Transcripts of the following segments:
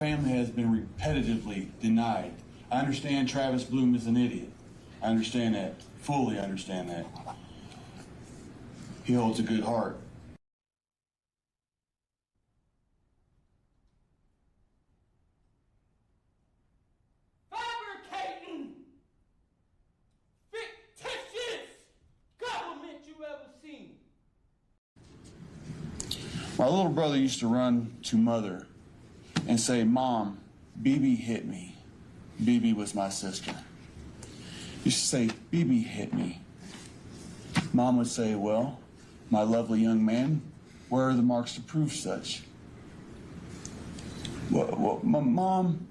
Family has been repetitively denied. I understand Travis Bloom is an idiot. I understand that, fully understand that. He holds a good heart. Fabricating fictitious government you ever seen. My little brother used to run to mother and say, "Mom, BB hit me." BB was my sister. Used to say, "BB hit me." Mom would say, "Well, my lovely young man, where are the marks to prove such?" Well, Mom,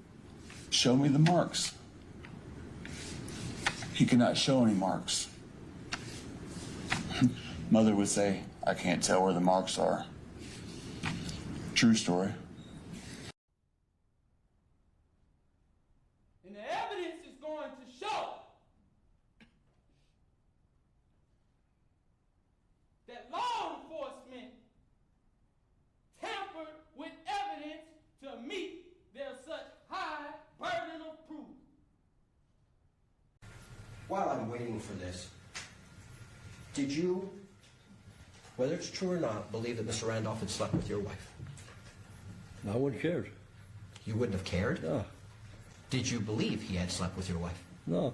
show me the marks. He could not show any marks. Mother would say, "I can't tell where the marks are." True story. And the evidence is going to show that law enforcement tampered with evidence to meet their such high burden of proof. While I'm waiting for this, did you, whether it's true or not, believe that Mr. Randolph had slept with your wife? I wouldn't care. You wouldn't have cared? No. Did you believe he had slept with your wife? No.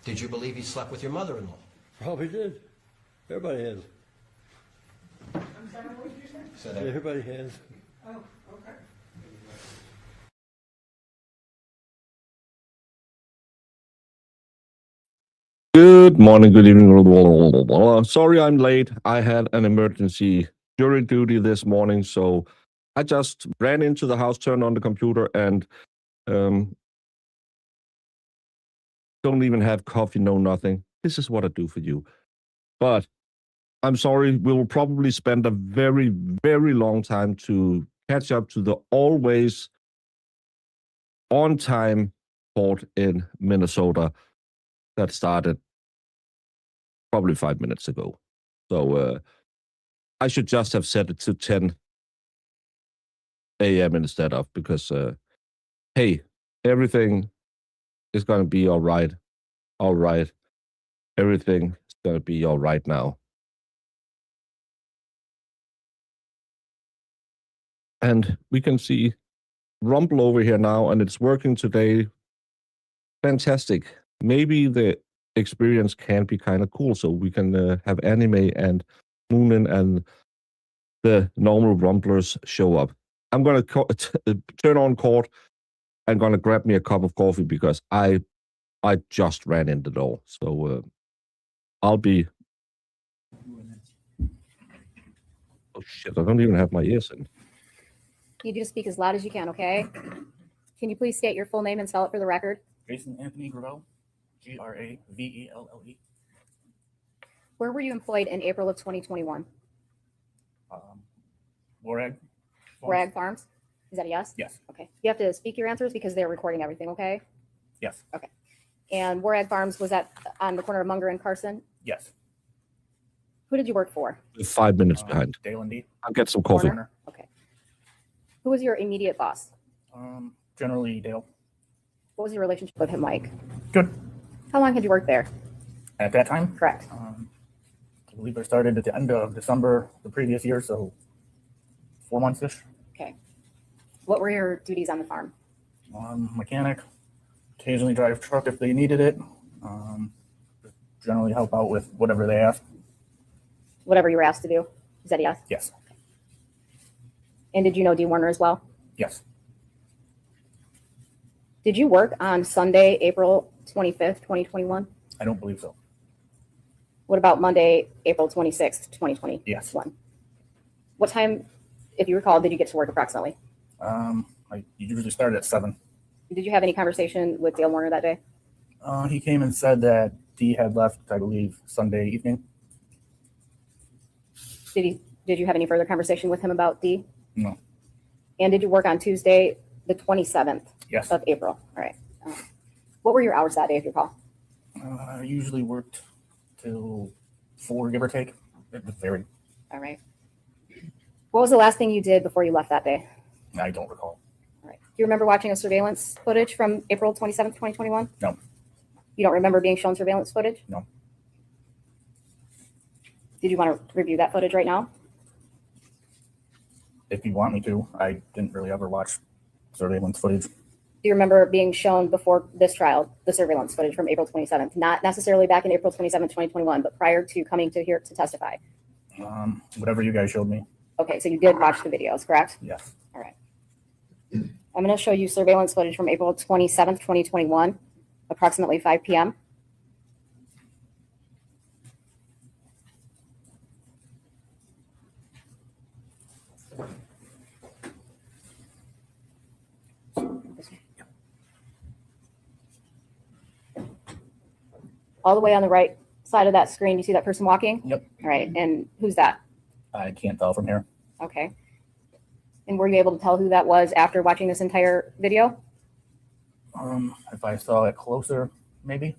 Did you believe he slept with your mother-in-law? Probably did. Everybody has. I'm sorry, what did you say? Said I- Everybody has. Oh, okay. Good morning, good evening. Blah, blah, blah. Sorry I'm late. I had an emergency jury duty this morning, so I just ran into the house, turned on the computer, and don't even have coffee, no nothing. This is what I do for you. But I'm sorry, we'll probably spend a very, very long time to catch up to the always on-time court in Minnesota that started probably 5 minutes ago. So I should just have set it to 10 a.m. instead of, because, hey, everything is going to be all right. All right. Everything is going to be all right now. And we can see Rumble over here now, and it's working today. Fantastic. Maybe the experience can be kind of cool, so we can have anime and Moonin and the normal Rumblers show up. I'm going to turn on court. I'm going to grab me a cup of coffee because I just ran in the door. So I'll be... Oh, shit. I don't even have my ears in. You need to speak as loud as you can, okay? Can you please state your full name and spell it for the record? Jason Anthony Grall, Gravelle. Where were you employed in April of 2021? Warag. Warag Farms? Is that a yes? Yes. Okay. You have to speak your answers because they're recording everything, okay? Yes. Okay. And Warag Farms, was that on the corner of Munger and Carson? Yes. Who did you work for? 5 minutes behind. Dale and Dee. I'll get some coffee. Warner. Okay. Who was your immediate boss? Generally Dale. What was your relationship with him like? Good. How long had you worked there? At that time? Correct. I believe I started at the end of December the previous year, so 4 months-ish. Okay. What were your duties on the farm? Mechanic. Occasionally drive truck if they needed it. Generally help out with whatever they ask. Whatever you were asked to do? Is that a yes? Yes. And did you know Dee Warner as well? Yes. Did you work on Sunday, April 25th, 2021? I don't believe so. What about Monday, April 26th, 2021? Yes. What time, if you recall, did you get to work approximately? I usually start at 7. Did you have any conversation with Dale Warner that day? He came and said that Dee had left, I believe, Sunday evening. Did you have any further conversation with him about Dee? No. And did you work on Tuesday, the 27th Yes. of April? All right. What were your hours that day, if you recall? I usually worked till 4, give or take. It was varied. All right. What was the last thing you did before you left that day? I don't recall. All right. you remember watching a surveillance footage from April 27th, 2021? No. You don't remember being shown surveillance footage? No. Did you want to review that footage right now? If you want me to, I didn't really ever watch surveillance footage. Do you remember being shown before this trial, the surveillance footage from April 27th? Not necessarily back in April 27th, 2021, but prior to coming to here to testify. Whatever you guys showed me. Okay, so you did watch the videos, correct? Yes. All right. I'm going to show you surveillance footage from April 27th, 2021, approximately 5 p.m. All the way on the right side of that screen, you see that person walking? Yep. All right, and who's that? I can't tell from here. Okay. And were you able to tell who that was after watching this entire video? If I saw it closer, maybe.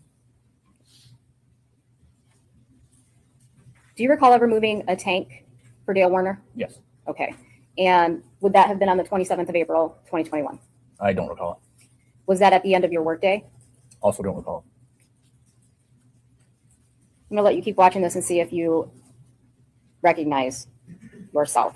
Do you recall ever moving a tank for Dale Warner? Yes. Okay. And would that have been on the 27th of April, 2021? I don't recall it. Was that at the end of your workday? Also don't recall it. I'm going to let you keep watching this and see if you recognize yourself.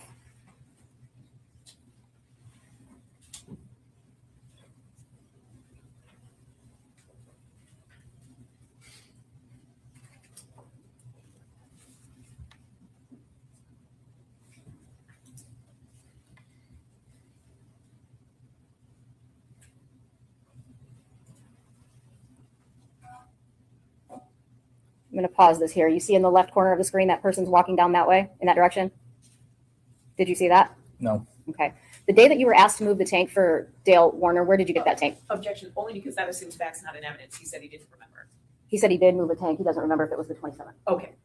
I'm going to pause this here. You see in the left corner of the screen that person's walking down that way, in that direction? Did you see that? No. Okay. The day that you were asked to move the tank for Dale Warner, where did you get that tank? Objection, only because that assumes facts, not in evidence. He said he didn't remember. He said he did move a tank. He doesn't remember if it was the 27th. Okay.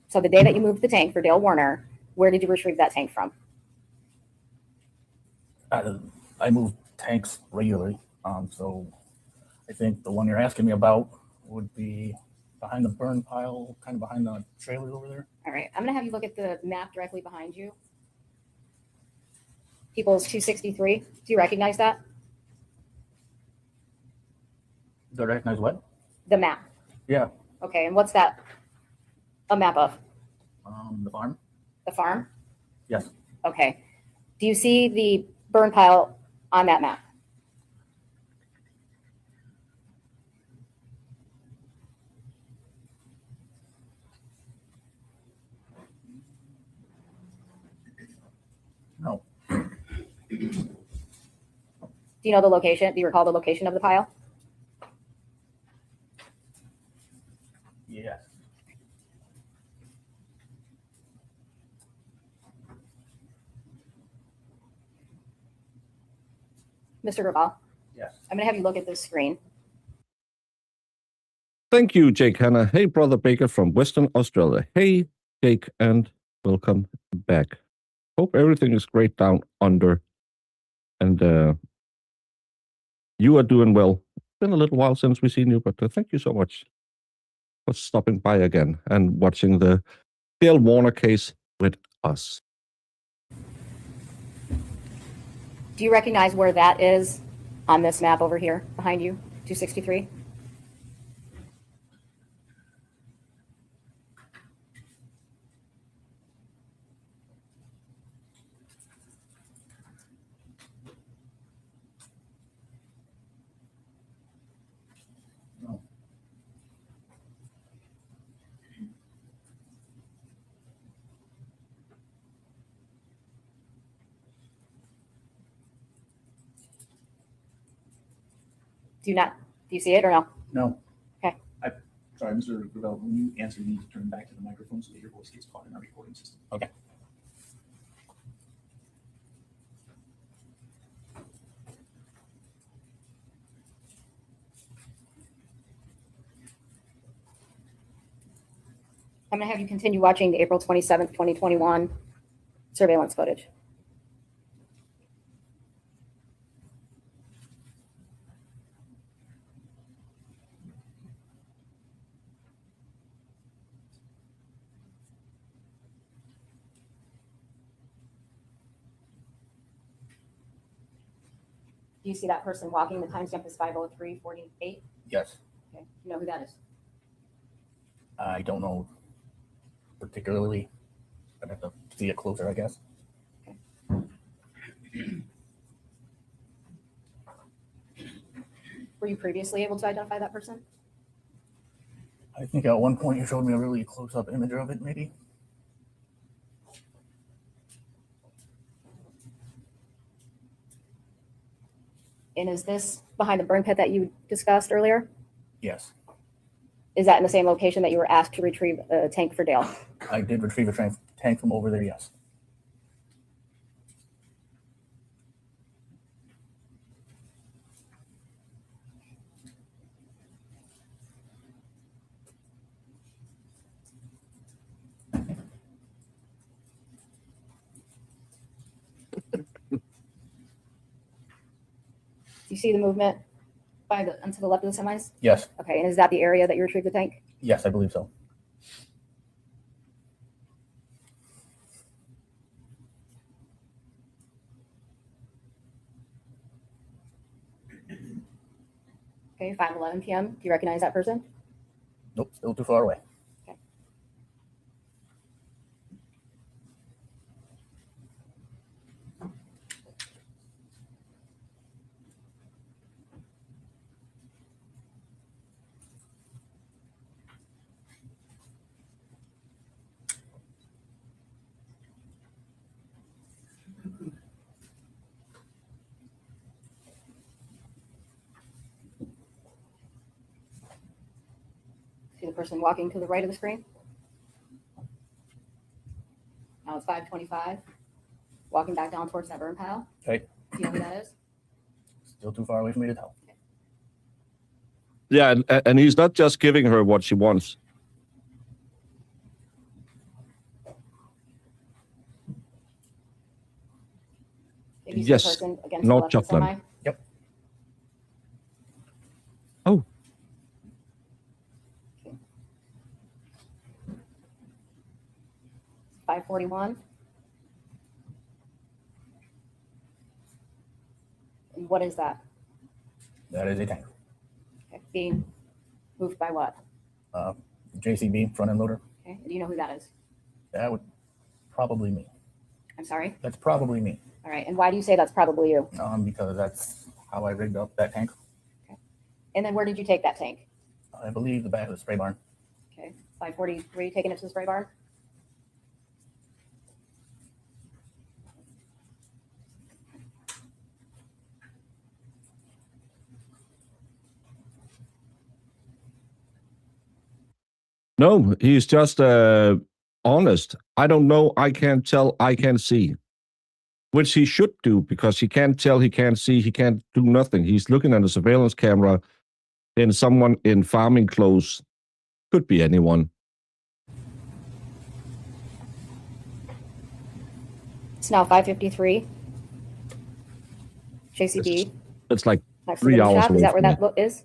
So the day that you moved the tank for Dale Warner, where did you retrieve that tank from? I move tanks regularly. So I think the one you're asking me about would be behind the burn pile, kind of behind the trailer over there. All right. I'm going to have you look at the map directly behind you. People's 263. Do you recognize that? Do I recognize what? The map. Yeah. Okay. And what's that a map of? The farm? The farm? Yes. Okay. Do you see the burn pile on that map? No. Do you know the location? Do you recall the location of the pile? Yes. Mr. Grall, Yes. I'm going to have you look at this screen. Thank you, Jake Hanna. Hey, Brother Baker from Western Australia. Hey, Jake, and welcome back. Hope everything is great down under. And you are doing well. It's been a little while since we've seen you, but thank you so much for stopping by again and watching the Dale Warner case with us. Do you recognize where that is on this map over here behind you, 263? No. Do you see it or no? No. Okay. Sorry, Mr. Gravel, when you answer, you need to turn back to the microphone so that your voice gets caught in our recording system. Okay. I'm going to have you continue watching the April 27th, 2021 surveillance footage. Do you see that person walking? The timestamp is 5:03:48. Yes. Okay. You know who that is? I don't know particularly. I'd have to see it closer, I guess. Were you previously able to identify that person? I think at one point you showed me a really close-up image of it, maybe. And is this behind the burn pit that you discussed earlier? Yes. Is that in the same location that you were asked to retrieve a tank for Dale? I did retrieve a tank from over there, yes. Do you see the movement to the left of the semis? Yes. Okay, and is that the area that you retrieved the tank? Yes, I believe so. Okay, 5:11 p.m. Do you recognize that person? Nope, still too far away. Okay. See the person walking to the right of the screen? Now it's 5:25. Walking back down towards that burn pile. Okay. Do you know who that is? Still too far away for me to tell. Yeah, and he's not just giving her what she wants. Maybe you see the Yes, person against the no left of the chocolate. semi? Yep. Oh. Okay. 5:41. And what is that? That is a tank. Okay. Being moved by what? JCB, front end loader. Okay. Do you know who that is? That would probably me. I'm sorry? That's probably me. All right. And why do you say that's probably you? Because that's how I rigged up that tank. Okay. And then where did you take that tank? I believe the back of the spray barn. Okay. 5:43, taking it to the spray barn? No, he's just honest. I don't know. I can't tell. I can't see. Which he should do because he can't tell. He can't see. He can't do nothing. He's looking at a surveillance camera and someone in farming clothes. Could be anyone. It's now 5:53. JCB. It's like Next to the 3 hours shop. Is away that where from that is?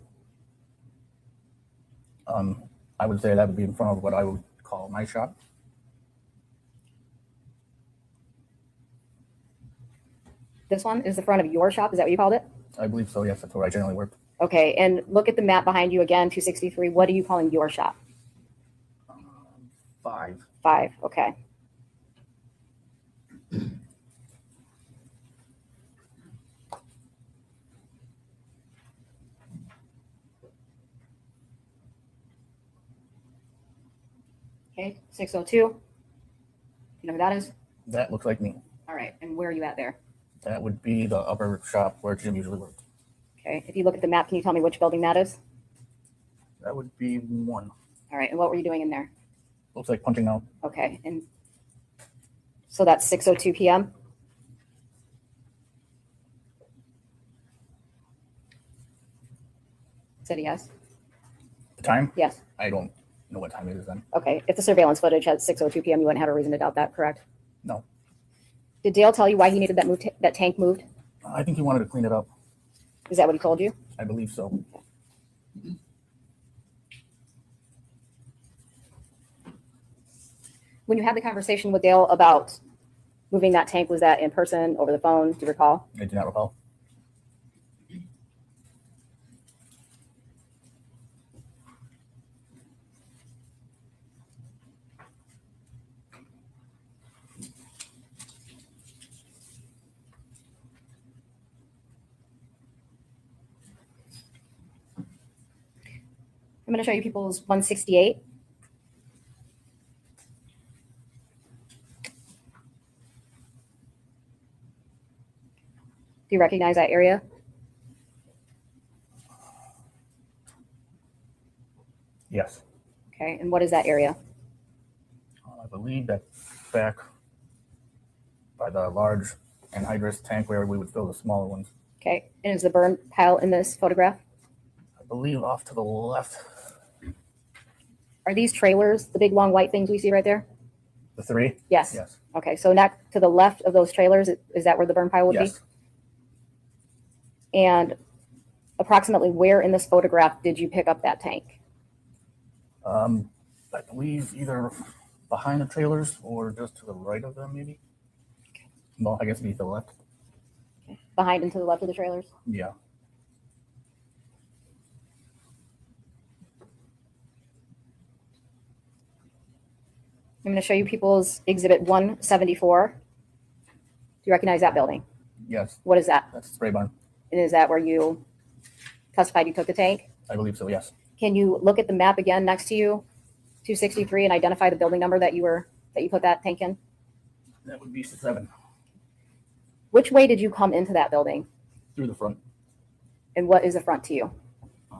I would say that would be in front of what I would call my shop. This one is the front of your shop. Is that what you called it? I believe so, yes. That's where I generally work. Okay. And look at the map behind you again, 263. What are you calling your shop? 5. 5. Okay. Okay. 602. You know who that is? That looks like me. All right. And where are you at there? That would be the upper shop where Jim usually worked. Okay. If you look at the map, can you tell me which building that is? That would be 1. All right. And what were you doing in there? Looks like punching out. Okay. And so that's 6:02 p.m. Said yes. The time? Yes. I don't know what time it is then. Okay. If the surveillance footage had 6:02 p.m., you wouldn't have a reason to doubt that, correct? No. Did Dale tell you why he needed that tank moved? I think he wanted to clean it up. Is that what he told you? I believe so. When you had the conversation with Dale about moving that tank, was that in person, over the phone? Do you recall? I do not recall. I'm going to show you people's 168. Do you recognize that area? Yes. Okay, and what is that area? I believe that's back by the large anhydrous tank where we would fill the smaller ones. Okay, and is the burn pile in this photograph? I believe off to the left. Are these trailers, the big long white things we see right there? The three? Yes. Yes. Okay, so next to the left of those trailers, is that where the burn pile would Yes. be? And approximately where in this photograph did you pick up that tank? I believe either behind the trailers or just to the right of them, maybe. Well, I guess it'd be to the left. Behind and to the left of the trailers? Yeah. I'm going to show you people's exhibit 174. Do you recognize that building? Yes. What is that? That's the spray barn. And is that where you testified you took the tank? I believe so, yes. Can you look at the map again next to you, 263, and identify the building number that you put that tank in? That would be 7. Which way did you come into that building? Through the front. And what is the front to you? Do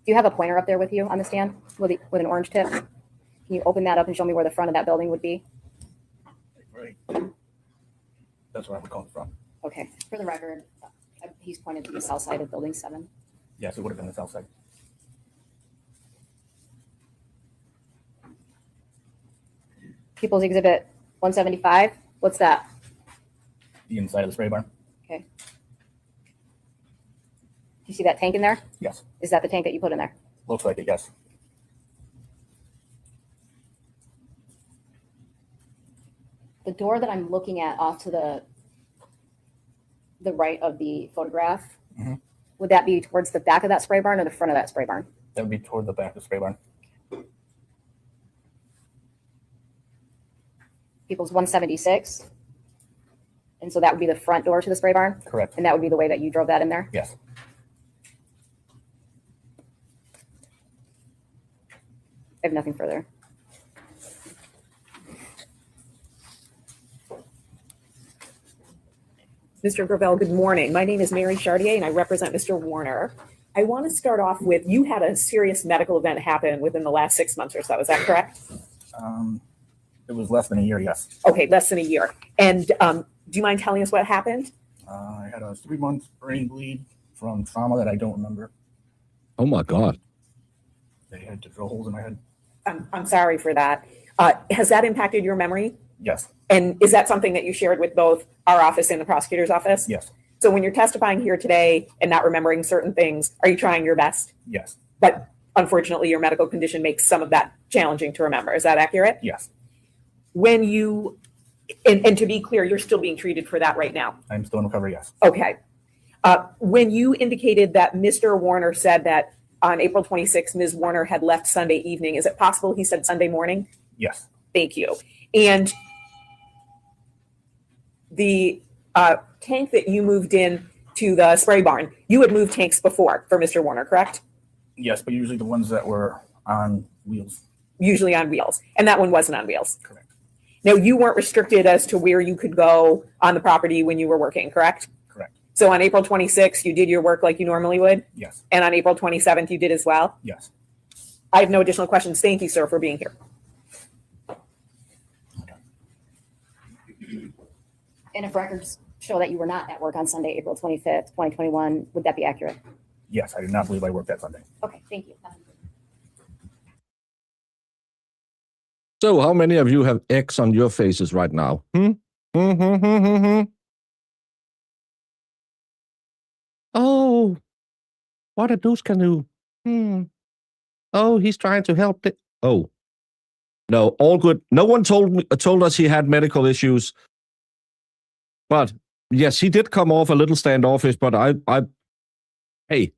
you have a pointer up there with you on the stand with an orange tip? Can you open that up and show me where the front of that building would be? Right. That's where I would call it from. Okay, for the record, he's pointed to the south side of building 7. Yes, it would have been the south side. People's exhibit 175, what's that? The inside of the spray barn? Okay. Do you see that tank in there? Yes. Is that the tank that you put in there? Looks like it, yes. The door that I'm looking at off to the right of the photograph, would that be towards the back of that spray barn or the front of that spray barn? That would be toward the back of the spray barn. People's 176. And so that would be the front door to the spray barn? Correct. And that would be the way that you drove that in there? Yes. I have nothing further. Mr. Gravel, good morning. My name is Mary Chartier and I represent Mr. Warner. I want to start off with, you had a serious medical event happen within the last 6 months or so. Is that correct? It was less than a year, yes. Okay, less than a year. And do you mind telling us what happened? I had a 3-month brain bleed from trauma that I don't remember. Oh my God. They had to drill holes in my head. I'm sorry for that. Has that impacted your memory? Yes. And is that something that you shared with both our office and the prosecutor's office? Yes. So when you're testifying here today and not remembering certain things, are you trying your best? Yes. But unfortunately, your medical condition makes some of that challenging to remember. Is that accurate? Yes. When you, and to be clear, you're still being treated for that right now? I'm still in recovery, yes. Okay. When you indicated that Mr. Warner said that on April 26th, Ms. Warner had left Sunday evening, is it possible he said Sunday morning? Yes. Thank you. And the tank that you moved in to the spray barn, you had moved tanks before for Mr. Warner, correct? Yes, but usually the ones that were on wheels. Usually on wheels. And that one wasn't on wheels. Correct. Now, you weren't restricted as to where you could go on the property when you were working, correct? Correct. So on April 26th, you did your work like you normally would? Yes. And on April 27th, you did as well? Yes. I have no additional questions. Thank you, sir, for being here. And if records show that you were not at work on Sunday, April 25th, 2021, would that be accurate? Yes, I did not believe I worked that Sunday. Okay, thank you. So how many of you have X on your faces right now? Oh, what a douche canoe. Oh, he's trying to help. Oh, no, all good. No one told us he had medical issues. But yes, he did come off a little standoffish, but hey,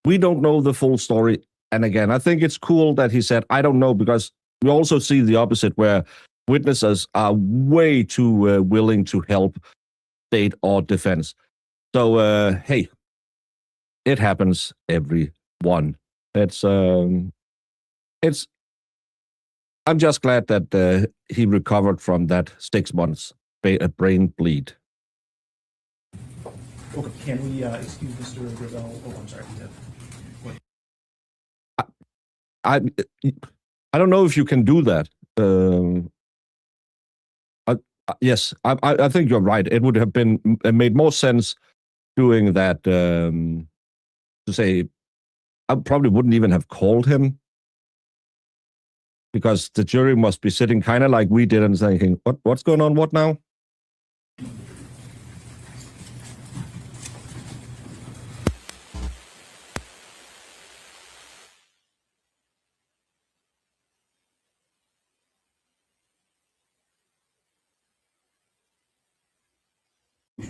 we don't know the full story. And again, I think it's cool that he said, I don't know, because we also see the opposite where witnesses are way too willing to help state or defense. So, hey, it happens every one It's I'm just glad that he recovered from that 6 months brain bleed. Okay, can we excuse Mr. Gravel? Oh, I'm sorry. I don't know if you can do that. Yes, I think you're right. It would have been made more sense doing that to say I probably wouldn't even have called him, because the jury must be sitting kind of like we did and thinking, what's going on? What now?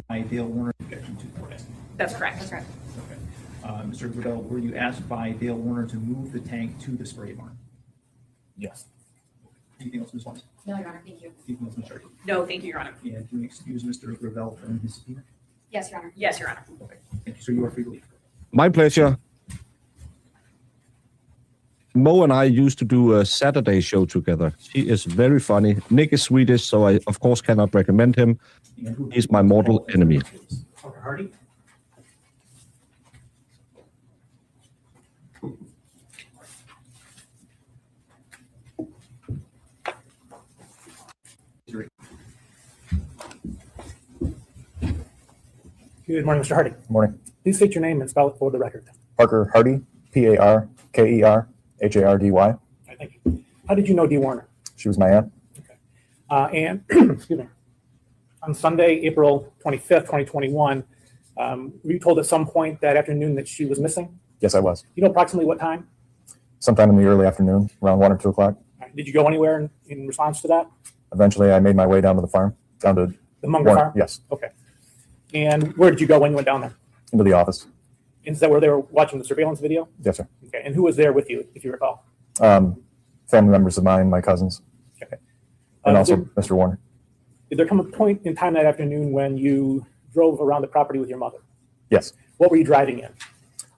By Dale Warner, objection to court estimate. That's correct. That's right. Okay. Mr. Gravel, were you asked by Dale Warner to move the tank to the spray barn? Yes. Anything else, Ms. Weiss? No, Your Honor, thank you. Anything else, Ms. Sharkey? No, thank you, Your Honor. And can we excuse Mr. Gravel from his subpoena? Yes, Your Honor. Yes, Your Honor. Okay. Thank you, sir. You are free to leave. My pleasure. Mo and I used to do a Saturday show together. He is very funny. Nick is Swedish, so I, of course, cannot recommend him. He's my mortal enemy. Parker Hardy? Good morning, Mr. Hardy. Good morning. Please state your name and spell it for the record. Parker Hardy, Parkerhardy. All right, thank you. How did you know Dee Warner? She was my aunt. And excuse me, on Sunday, April 25th, 2021, were you told at some point that afternoon that she was missing? Yes, I was. You know approximately what time? Sometime in the early afternoon, around 1 or 2 o'clock. All right, did you go anywhere in response to that? Eventually, I made my way down to the farm, down to The Munger Warner. farm? Yes, Okay. And where did you go when you went down there? into the office. Is that where they were watching the surveillance video? Yes, sir. Okay. And who was there with you, if you recall? Family members of mine, my cousins, Okay. and also Did Mr. Warner. there come a point in time that afternoon when you drove around the property with your mother? Yes. What were you driving in?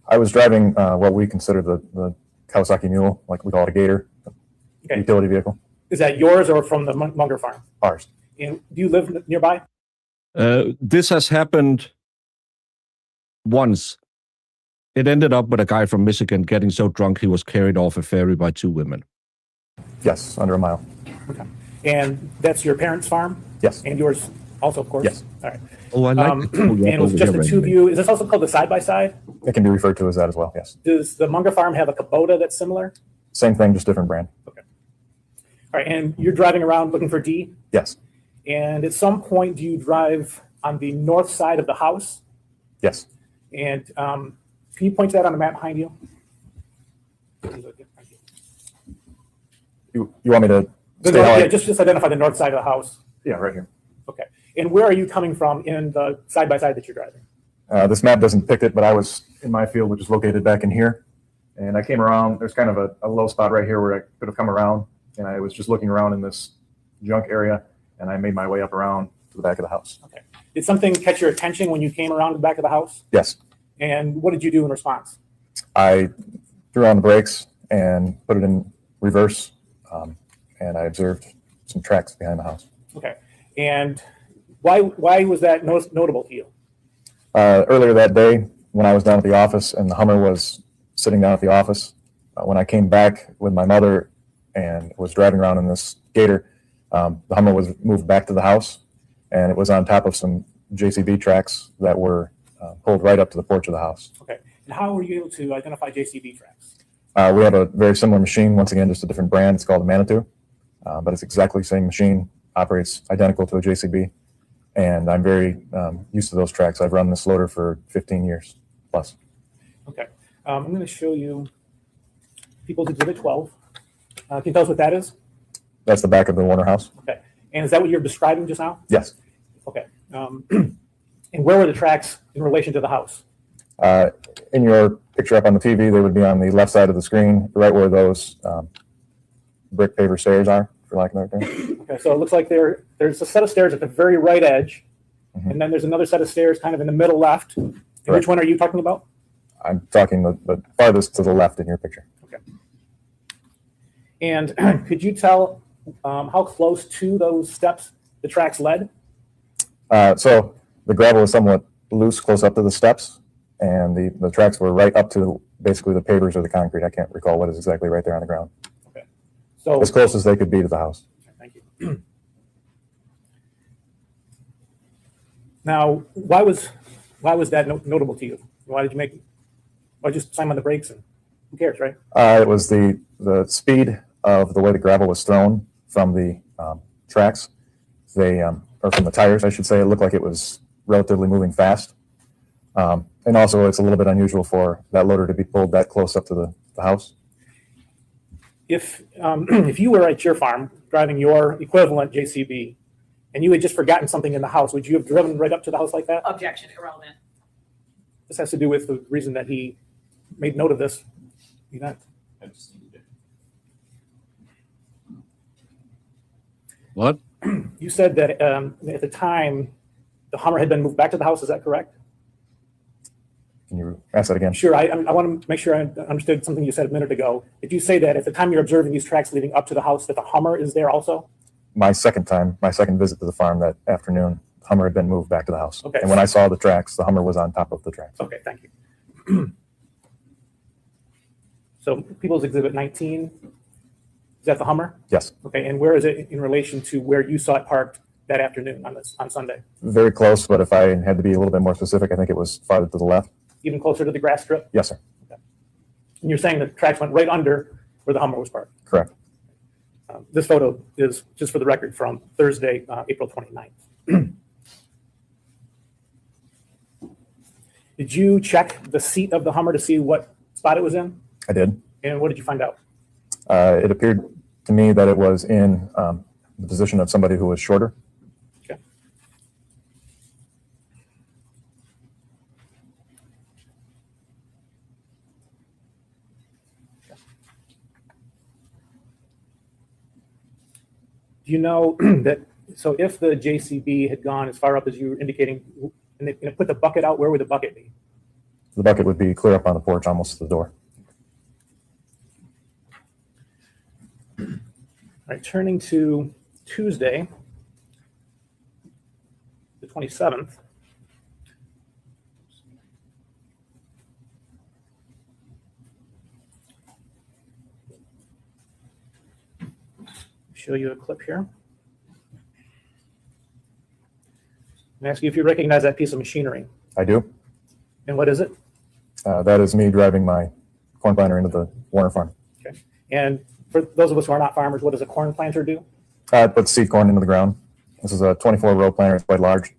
I was driving what we consider the Kawasaki Mule, like we call it a Gator, Okay. utility vehicle. Is that yours or from the Munger farm? Ours. And do you live nearby? This has happened once. It ended up with a guy from Michigan getting so drunk he was carried off a ferry by 2 women. Yes, under a mile. Okay. And that's your parents' farm? Yes. And yours also, of course? Yes. All right. Oh, I like And it was just the two of you. Is this also called the side-by-side? It can be referred to as that as well, yes. Does the Munger farm have a Kubota that's similar? Same thing, just different brand. Okay. All right. And you're driving around looking for Dee? Yes. And at some point, do you drive on the north side of the house? Yes. And can you point to that on the map behind you? You want me to Yeah, state how I- just identify the north side of the house. Yeah, right here. Okay. And where are you coming from in the side-by-side that you're driving? This map doesn't depict it, but I was in my field, which is located back in here. And I came around, there's kind of a low spot right here where I could have come around. And I was just looking around in this junk area, and I made my way up around to the back of the house. Okay. Did something catch your attention when you came around the back of the house? Yes. And what did you do in response? I threw on the brakes and put it in reverse, and I observed some tracks behind the house. Okay. And why was that notable to you? Earlier that day, when I was down at the office and the Hummer was sitting down at the office, when I came back with my mother and was driving around in this Gator, the Hummer was moved back to the house, and it was on top of some JCB tracks that were pulled right up to the porch of the house. Okay. And how were you able to identify JCB tracks? We have a very similar machine, once again, just a different brand. It's called a Manitou, but it's exactly the same machine, operates identical to a JCB, and I'm very used to those tracks. I've run this loader for 15 years plus. Okay. I'm going to show you People's Exhibit 12. Can you tell us what that is? That's the back of the Warner house. Okay. And is that what you're describing just now? Yes. Okay. And where were the tracks in relation to the house? In your picture up on the TV, they would be on the left side of the screen, right where those brick paver stairs are, for lack of a better term. Okay, so it looks like there's a set of stairs at the very right edge, and then there's another set of stairs kind of in the middle left. And Correct. which one are you talking about? I'm talking the farthest to the left in your picture. Okay. And could you tell how close to those steps the tracks led? So the gravel was somewhat loose close up to the steps, and the tracks were right up to basically the pavers or the concrete. I can't recall what is exactly right there on the ground. Okay. So as close as they could be to the house. thank you. Now, why was that notable to you? Why did you slam on the brakes and who cares, right? It was the speed of the way the gravel was thrown from the tracks. Or from the tires, I should say. It looked like it was relatively moving fast. And also, it's a little bit unusual for that loader to be pulled that close up to the house. If you were at your farm driving your equivalent JCB and you had just forgotten something in the house, would you have driven right up to the house like that? Objection, irrelevant. This has to do with the reason that he made note of this event. What? You said that at the time the Hummer had been moved back to the house. Is that correct? Can you ask that again? Sure. I want to make sure I understood something you said a minute ago. Did you say that at the time you're observing these tracks leading up to the house that the Hummer is there also? My second visit to the farm that afternoon, the Hummer had been moved back to the house. Okay. And when I saw the tracks, the Hummer was on top of the tracks. Okay, thank you. So People's Exhibit 19, is that the Hummer? Yes. Okay, and where is it in relation to where you saw it parked that afternoon on Sunday? Very close, but if I had to be a little bit more specific, I think it was farther to the left. Even closer to the grass strip? Yes, sir. Okay. And you're saying the tracks went right under where the Hummer was parked? Correct. This photo is, just for the record, from Thursday, April 29th. Did you check the seat of the Hummer to see what spot it was in? I did. And what did you find out? It appeared to me that it was in the position of somebody who was shorter. Okay. Do you know that, so if the JCB had gone as far up as you were indicating, and they put the bucket out, where would the bucket be? The bucket would be clear up on the porch, almost to the door. All right, turning to Tuesday, the 27th. Show you a clip here. I'm ask you if you recognize that piece of machinery. I do. And what is it? That is me driving my corn planter into the Warner farm. Okay. And for those of us who are not farmers, what does a corn planter do? It puts seed corn into the ground. This is a 24-row planter. It's quite large.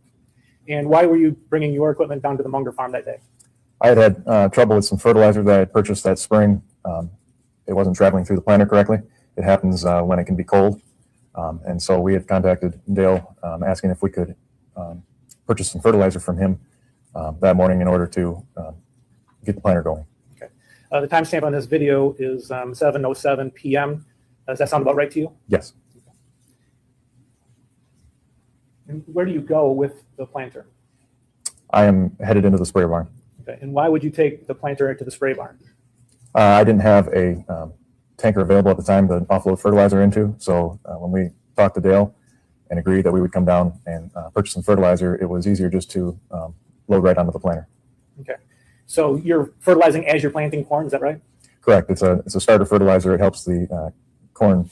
And why were you bringing your equipment down to the Munger farm that day? I had trouble with some fertilizer that I had purchased that spring. It wasn't traveling through the planter correctly. It happens when it can be cold. And so we had contacted Dale asking if we could purchase some fertilizer from him that morning in order to get the planter going. Okay. The timestamp on this video is 7:07 p.m. Does that sound about right to you? Yes. And where do you go with the planter? I am headed into the spray barn. Okay. And why would you take the planter to the spray barn? I didn't have a tanker available at the time to offload fertilizer into. So when we talked to Dale and agreed that we would come down and purchase some fertilizer, it was easier just to load right onto the planter. Okay. So you're fertilizing as you're planting corn, is that right? Correct. It's a starter fertilizer. It helps the corn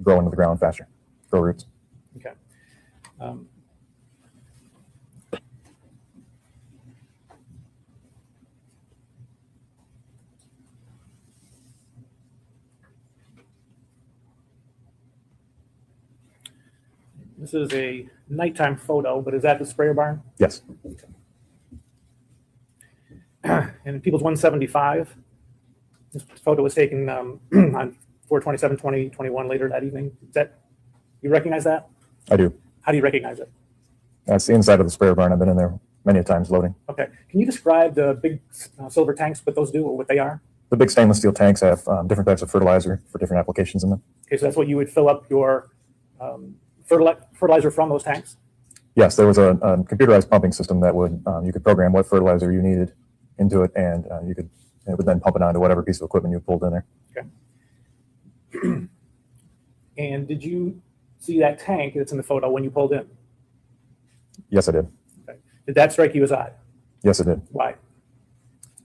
grow into the ground faster, grow roots. Okay. This is a nighttime photo, but is that the sprayer barn? Yes. And People's 175. This photo was taken on 4/27/2021 later that evening. Is that, you recognize that? I do. How do you recognize it? That's the inside of the sprayer barn. I've been in there many a times loading. Okay. Can you describe the big silver tanks, what those do or what they are? The big stainless steel tanks have different types of fertilizer for different applications in them. Okay, so that's what you would fill up your fertilizer from, those tanks? Yes, there was a computerized pumping system that would you could program what fertilizer you needed into it, and it would then pump it onto whatever piece of equipment you pulled in there. Okay. And did you see that tank that's in the photo when you pulled in? Yes, I did. Okay. Did that strike you as odd? Yes, it did. Why?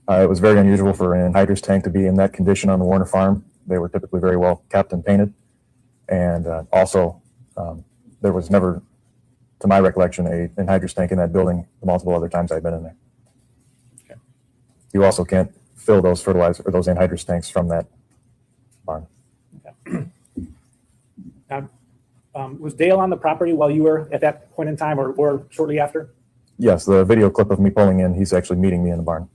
It was very unusual for an anhydrous tank to be in that condition on the Warner farm. They were typically very well kept and painted. And also, there was never, to my recollection, an anhydrous tank in that building the multiple other times I've been in there. Okay. You also can't fill those fertilizer or those anhydrous tanks from that barn. Okay. Now, was Dale on the property while you were at that point in time or shortly after? Yes, the video clip of me pulling in, he's actually meeting me in the barn.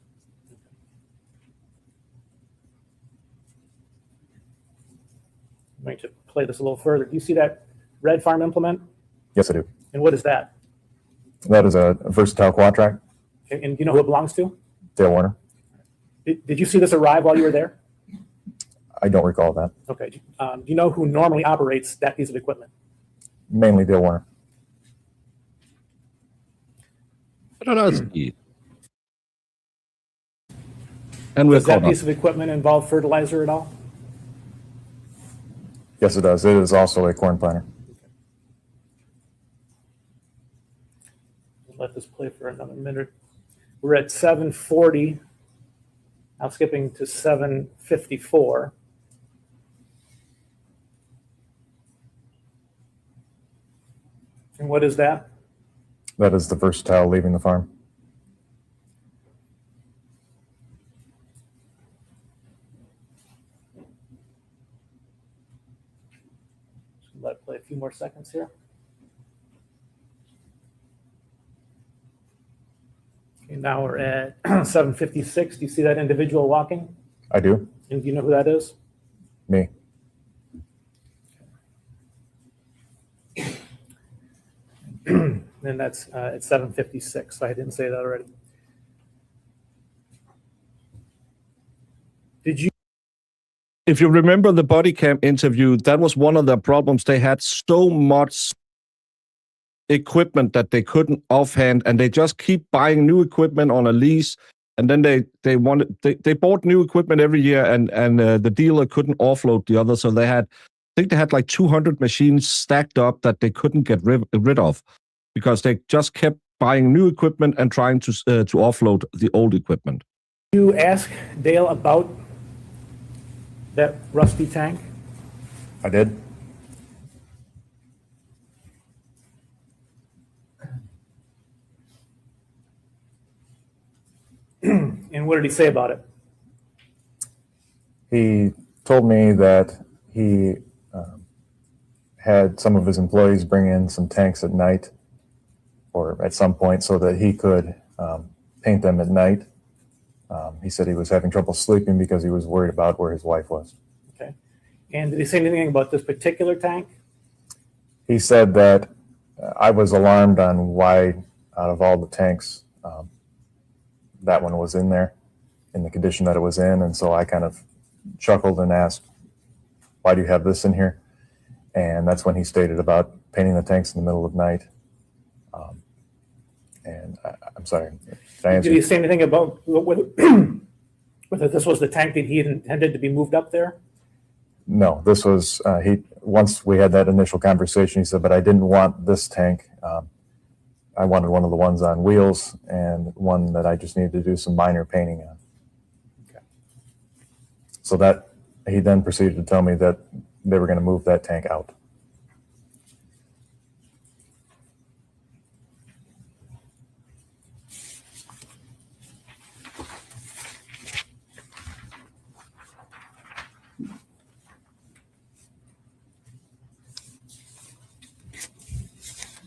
I'm going to play this a little further. Do you see that red farm implement? Yes, I do. And what is that? That is a versatile quad track. Okay. And do you know who it belongs to? Dale Warner. Did you see this arrive while you were there? I don't recall that. Okay. Do you know who normally operates that piece of equipment? Mainly Dale Warner. I don't know. And we're Does that caught up. piece of equipment involve fertilizer at all? Yes, it does. It is also a corn planter. Let this play for another minute. We're at 7:40. Now skipping to 7:54. And what is that? That is the versatile leaving the farm. Let it play a few more seconds here. Okay, now we're at 7:56. Do you see that individual walking? I do. And do you know who that is? Me. And that's at 7:56. So I didn't say that already. Did you? If you remember the body cam interview, that was one of the problems. They had so much equipment that they couldn't offhand, and they just keep buying new equipment on a lease. And then they bought new equipment every year, and the dealer couldn't offload the other. So I think they had like 200 machines stacked up that they couldn't get rid of because they just kept buying new equipment and trying to offload the old equipment. You ask Dale about that rusty tank? I did. And what did he say about it? He told me that he had some of his employees bring in some tanks at night or at some point so that he could paint them at night. He said he was having trouble sleeping because he was worried about where his wife was. Okay. And did he say anything about this particular tank? He said that I was alarmed on why, out of all the tanks, that one was in there, in the condition that it was in. And so I kind of chuckled and asked, why do you have this in here? And that's when he stated about painting the tanks in the middle of night. I'm sorry. Did he say anything about whether this was the tank that he intended to be moved up there? No, this was, once we had that initial conversation, he said, but I didn't want this tank. I wanted one of the ones on wheels and one that I just needed to do some minor painting on. Okay. So that he then proceeded to tell me that they were going to move that tank out.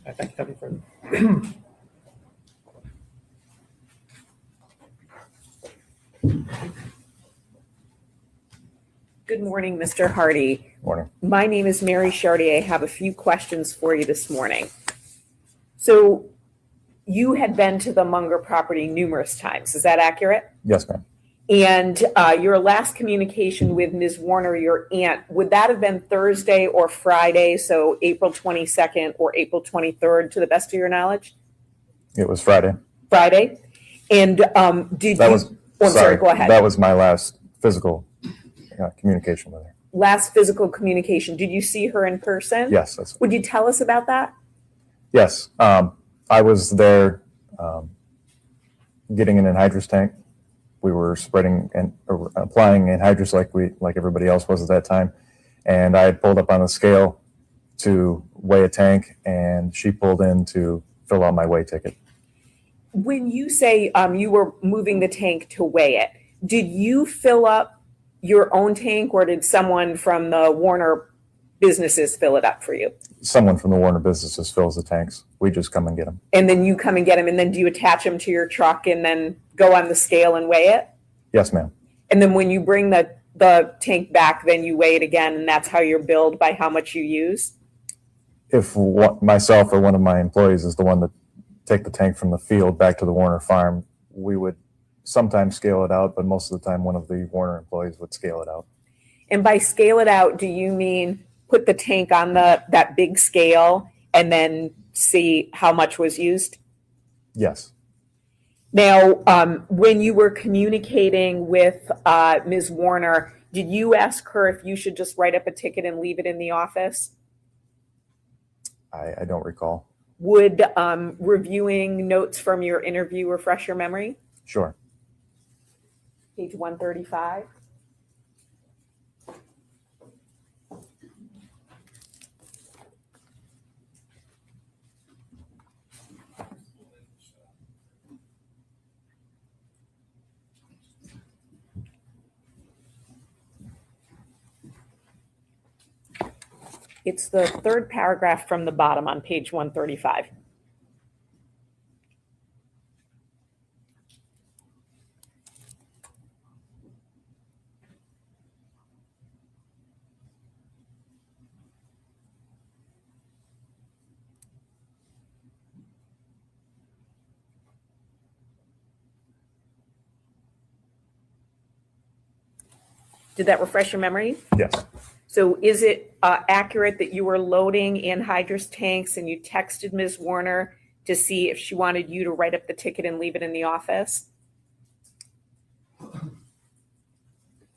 I thank you for Good morning, Mr. Hardy. Morning. My name is Mary Chartier. I have a few questions for you this morning. So you had been to the Munger property numerous times. Is that accurate? Yes, ma'am. And your last communication with Ms. Warner, your aunt, would that have been Thursday or Friday, so April 22nd or April 23rd, to the best of your knowledge? It was Friday. Friday? And Oh, I'm sorry, go ahead. That was my last physical communication with her. Last physical communication. Did you see her in person? Yes. Would you tell us about that? Yes. I was there getting an anhydrous tank. We were spreading and applying anhydrous like everybody else was at that time. And I had pulled up on the scale to weigh a tank, and she pulled in to fill out my weigh ticket. When you say you were moving the tank to weigh it, did you fill up your own tank, or did someone from the Warner businesses fill it up for you? Someone from the Warner businesses fills the tanks. We just come and get them. And then you come and get them, and then do you attach them to your truck and then go on the scale and weigh it? Yes, ma'am. And then when you bring the tank back, then you weigh it again, and that's how you're billed by how much you use? If myself or one of my employees is the one that take the tank from the field back to the Warner farm, we would sometimes scale it out, but most of the time one of the Warner employees would scale it out. And by scale it out, do you mean put the tank on that big scale and then see how much was used? Yes. Now, when you were communicating with Ms. Warner, did you ask her if you should just write up a ticket and leave it in the office? I don't recall. Would reviewing notes from your interview refresh your memory? Sure. Page 135. It's the third paragraph from the bottom on page 135. Did that refresh your memory? Yes. So is it accurate that you were loading anhydrous tanks and you texted Ms. Warner to see if she wanted you to write up the ticket and leave it in the office?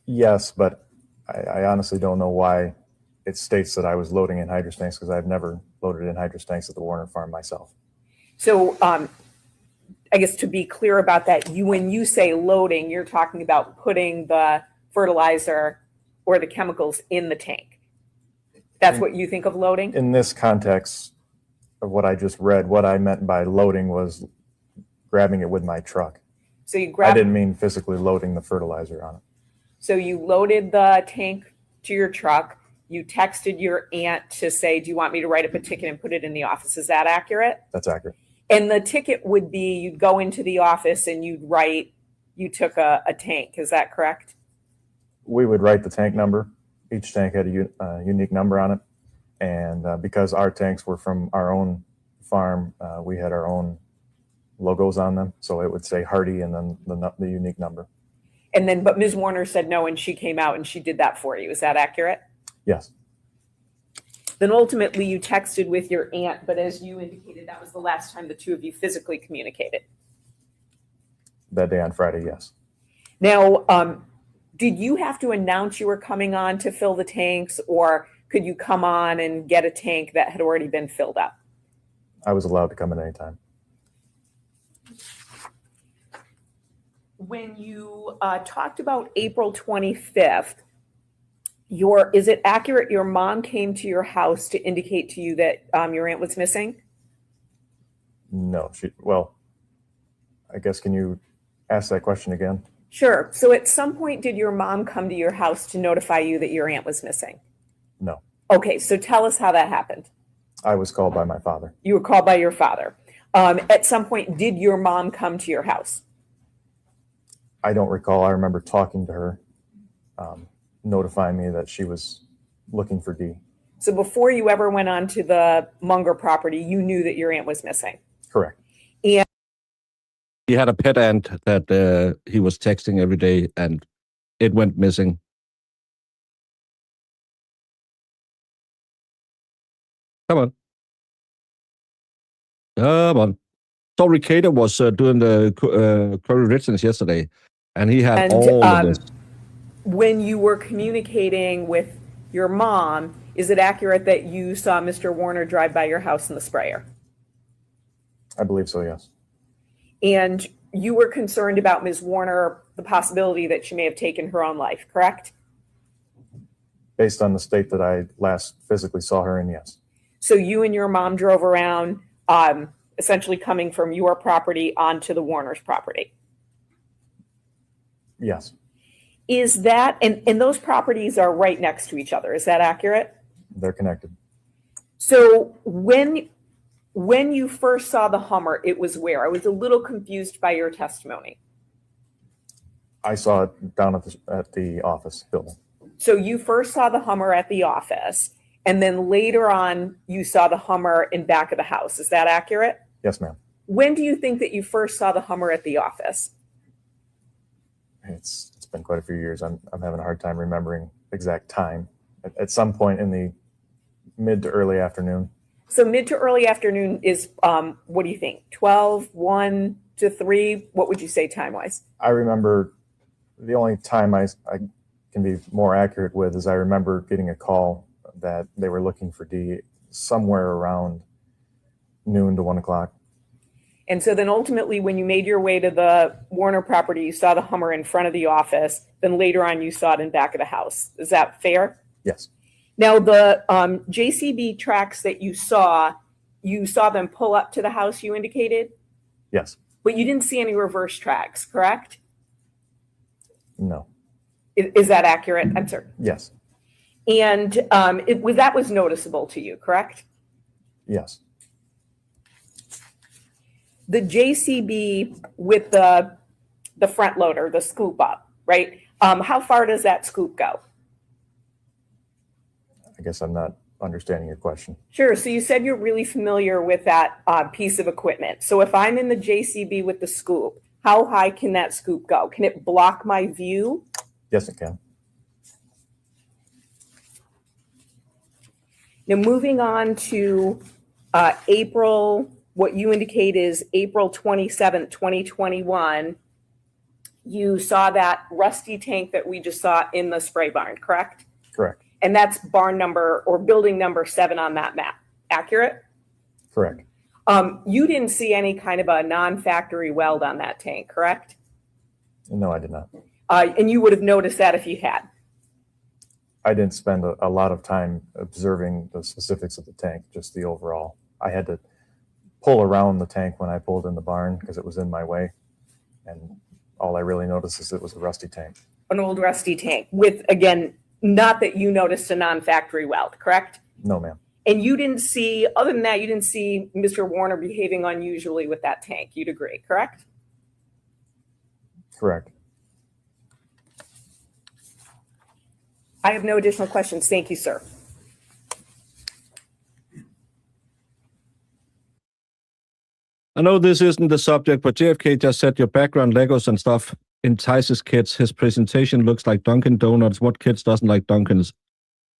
Yes, but I honestly don't know why it states that I was loading anhydrous tanks, because I've never loaded anhydrous tanks at the Warner farm myself. So I guess to be clear about that, when you say loading, you're talking about putting the fertilizer or the chemicals in the tank. That's what you think of loading? In this context of what I just read, what I meant by loading was grabbing it with my truck. So you I didn't mean physically loading the fertilizer on it. So you loaded the tank to your truck. You texted your aunt to say, do you want me to write up a ticket and put it in the office? Is that accurate? That's accurate. And the ticket would be, you'd go into the office and you'd write, you took a tank. Is that correct? We would write the tank number. Each tank had a unique number on it. And because our tanks were from our own farm, we had our own logos on them. So it would say Hardy and then the unique number. And then, but Ms. Warner said no, and she came out and she did that for you. Is that accurate? Yes. Then ultimately you texted with your aunt, but as you indicated, that was the last time the two of you physically communicated. That day on Friday, yes. Now, did you have to announce you were coming on to fill the tanks, or could you come on and get a tank that had already been filled up? I was allowed to come in anytime. When you talked about April 25th, is it accurate your mom came to your house to indicate to you that your aunt was missing? No, I guess, can you ask that question again? Sure. So at some point, did your mom come to your house to notify you that your aunt was missing? No. Okay, so tell us how that happened. I was called by my father. You were called by your father. At some point, did your mom come to your house? I don't recall. I remember talking to her, notifying me that she was looking for Dee. So before you ever went on to the Munger property, you knew that your aunt was missing? Correct. And He had a pet ant that he was texting every day, and it went missing. Come on. Come on. So Ricada was doing the Curry Richards yesterday, And he had And all of this. when you were communicating with your mom, is it accurate that you saw Mr. Warner drive by your house in the sprayer? I believe so, yes. And you were concerned about Ms. Warner, the possibility that she may have taken her own life, correct? Based on the state that I last physically saw her in, yes. So you and your mom drove around, essentially coming from your property onto the Warner's property. Yes, Is that, and those properties are right next to each other, is that accurate? they're connected. So when you first saw the Hummer, it was where? I was a little confused by your testimony. I saw it down at the office building. So you first saw the Hummer at the office, and then later on, you saw the Hummer in back of the house. Is that accurate? Yes, ma'am. When do you think that you first saw the Hummer at the office? It's been quite a few years. I'm having a hard time remembering exact time. At some point in the mid to early afternoon. So mid to early afternoon is, what do you think? 12, 1 to 3? What would you say time-wise? I remember the only time I can be more accurate with is I remember getting a call that they were looking for Dee somewhere around noon to 1 o'clock. And so then ultimately, when you made your way to the Warner property, you saw the Hummer in front of the office. Then later on, you saw it in back of the house. Is that fair? Yes, Now, the JCB tracks that you saw them pull up to the house, you indicated, yes, but you didn't see any reverse tracks, correct? no, Is that accurate? I'm sorry. yes, And that was noticeable to you, correct? yes. The JCB with the front loader, the scoop up, right? How far does that scoop go? I guess I'm not understanding your question. Sure. So you said you're really familiar with that piece of equipment. So if I'm in the JCB with the scoop, how high can that scoop go? Can it block my view? Yes, it can. Now, moving on to April, what you indicate is April 27th, 2021, you saw that rusty tank that we just saw in the spray barn, correct? Correct. And that's barn number or building number 7 on that map, accurate? Correct. You didn't see any kind of a non-factory weld on that tank, correct? No, I did not. And you would have noticed that if you had. I didn't spend a lot of time observing the specifics of the tank, just the overall. I had to pull around the tank when I pulled in the barn because it was in my way. And all I really noticed is it was a rusty tank. An old rusty tank with, again, not that you noticed a non-factory weld, correct? No, ma'am. And you didn't see, other than that, you didn't see Mr. Warner behaving unusually with that tank. You'd agree, correct? Correct. I have no additional questions. Thank you, sir. I know this isn't the subject, but JFK just said your background, Legos and stuff entices kids. His presentation looks like Dunkin' Donuts. What kids doesn't like Dunkin's?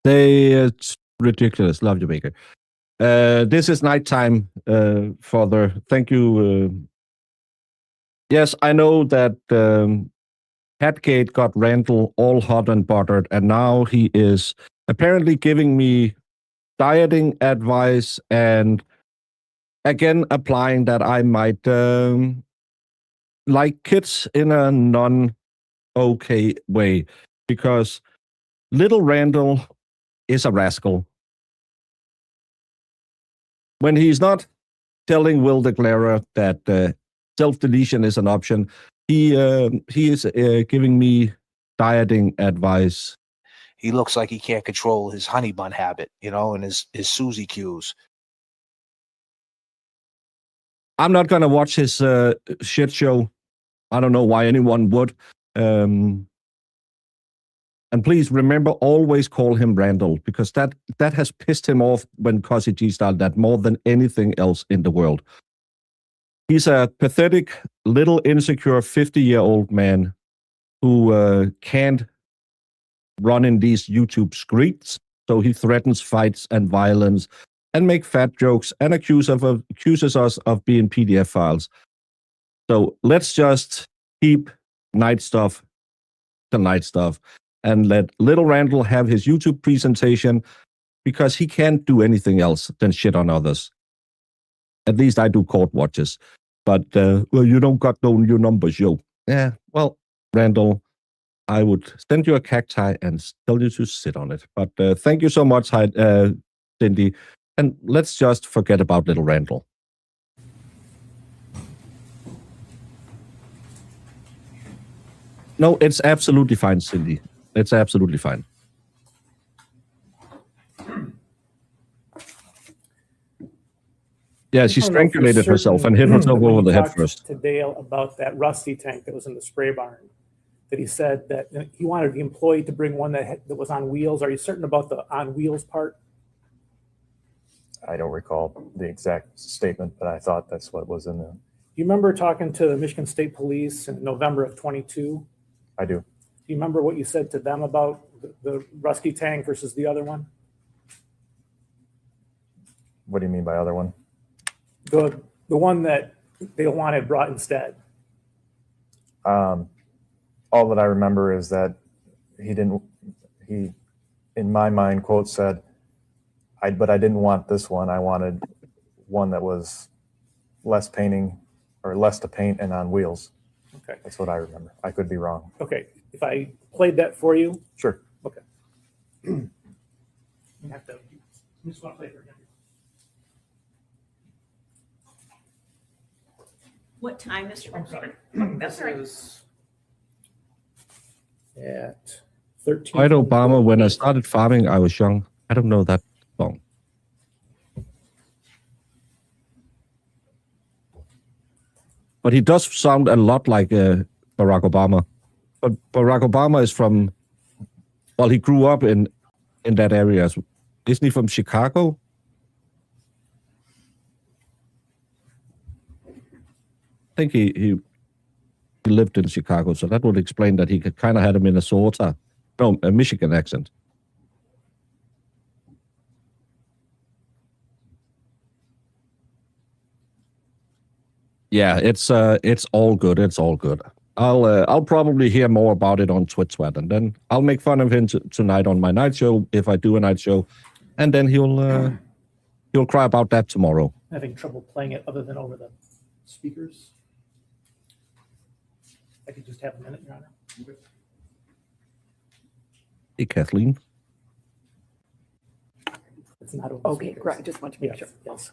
It's ridiculous. Love you, Baker. This is nighttime, Father. Thank you. Yes, I know that Hatgate got Randall all hot and buttered, and now he is apparently giving me dieting advice and again applying that I might like kids in a non-okay way, because little Randall is a rascal. When he's not telling Will DeClara that self-deletion is an option, he is giving me dieting advice. He looks like he can't control his honey bun habit, and his Susie cues. I'm not going to watch his shit show. I don't know why anyone would. And please remember, always call him Randall, because that has pissed him off when Cosy G started that more than anything else in the world. He's a pathetic, little insecure 50-year-old man who can't run in these YouTube streets, so he threatens fights and violence and make fat jokes and accuses us of being PDF files. So let's just keep night stuff to night stuff and let little Randall have his YouTube presentation because he can't do anything else than shit on others. At least I do court watches. But, well, you don't got no new numbers, yo. Yeah, well, Randall, I would send you a cacti and tell you to sit on it. But thank you so much, Cindy. And let's just forget about little Randall. No, it's absolutely fine, Cindy. It's absolutely fine. Yeah, she strangulated herself and hit herself over the head first. To Dale about that rusty tank that was in the spray barn, that he said that he wanted the employee to bring one that was on wheels. Are you certain about the on wheels part? I don't recall the exact statement, but I thought that's what was in there. You remember talking to the Michigan State Police in November of 22? I do. Do you remember what you said to them about the rusty tank versus the other one? What do you mean by other one? The one that they wanted brought instead. All that I remember is that he, in my mind, quote said, but I didn't want this one. I wanted one that was less painting or less to paint and on wheels. Okay. That's what I remember. I could be wrong. Okay. If I played that for you. Sure. Okay. You have to, you just want to play it for him. What time, Mr. I'm sorry. That's all right. At 13. White Obama, when I started farming, I was young. I don't know that song. But he does sound a lot like Barack Obama. But Barack Obama is from, well, he grew up in that area. Isn't he from Chicago? I think he lived in Chicago, so that would explain that he kind of had a Michigan accent. Yeah, it's all good. It's all good. I'll probably hear more about it on Twitch, and then I'll make fun of him tonight on my night show if I do a night show, and then he'll cry about that tomorrow. Having trouble playing it other than over the speakers. I could just have a minute, Your Honor. Hey, Kathleen. It's not over. Okay, speakers. great. Just want to make Yes, sure. yes.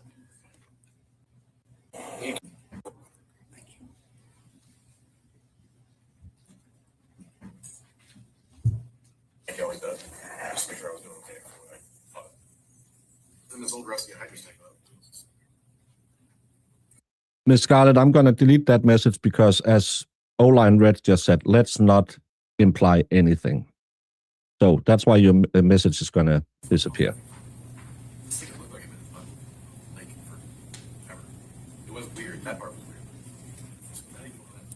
He always does. Just to make sure I was doing okay. Then this old rusty anhydrous tank. Miss Scarlett, I'm going to delete that message because, as O-Line Red just said, let's not imply anything. So that's why your message is going to disappear. It was weird. That part was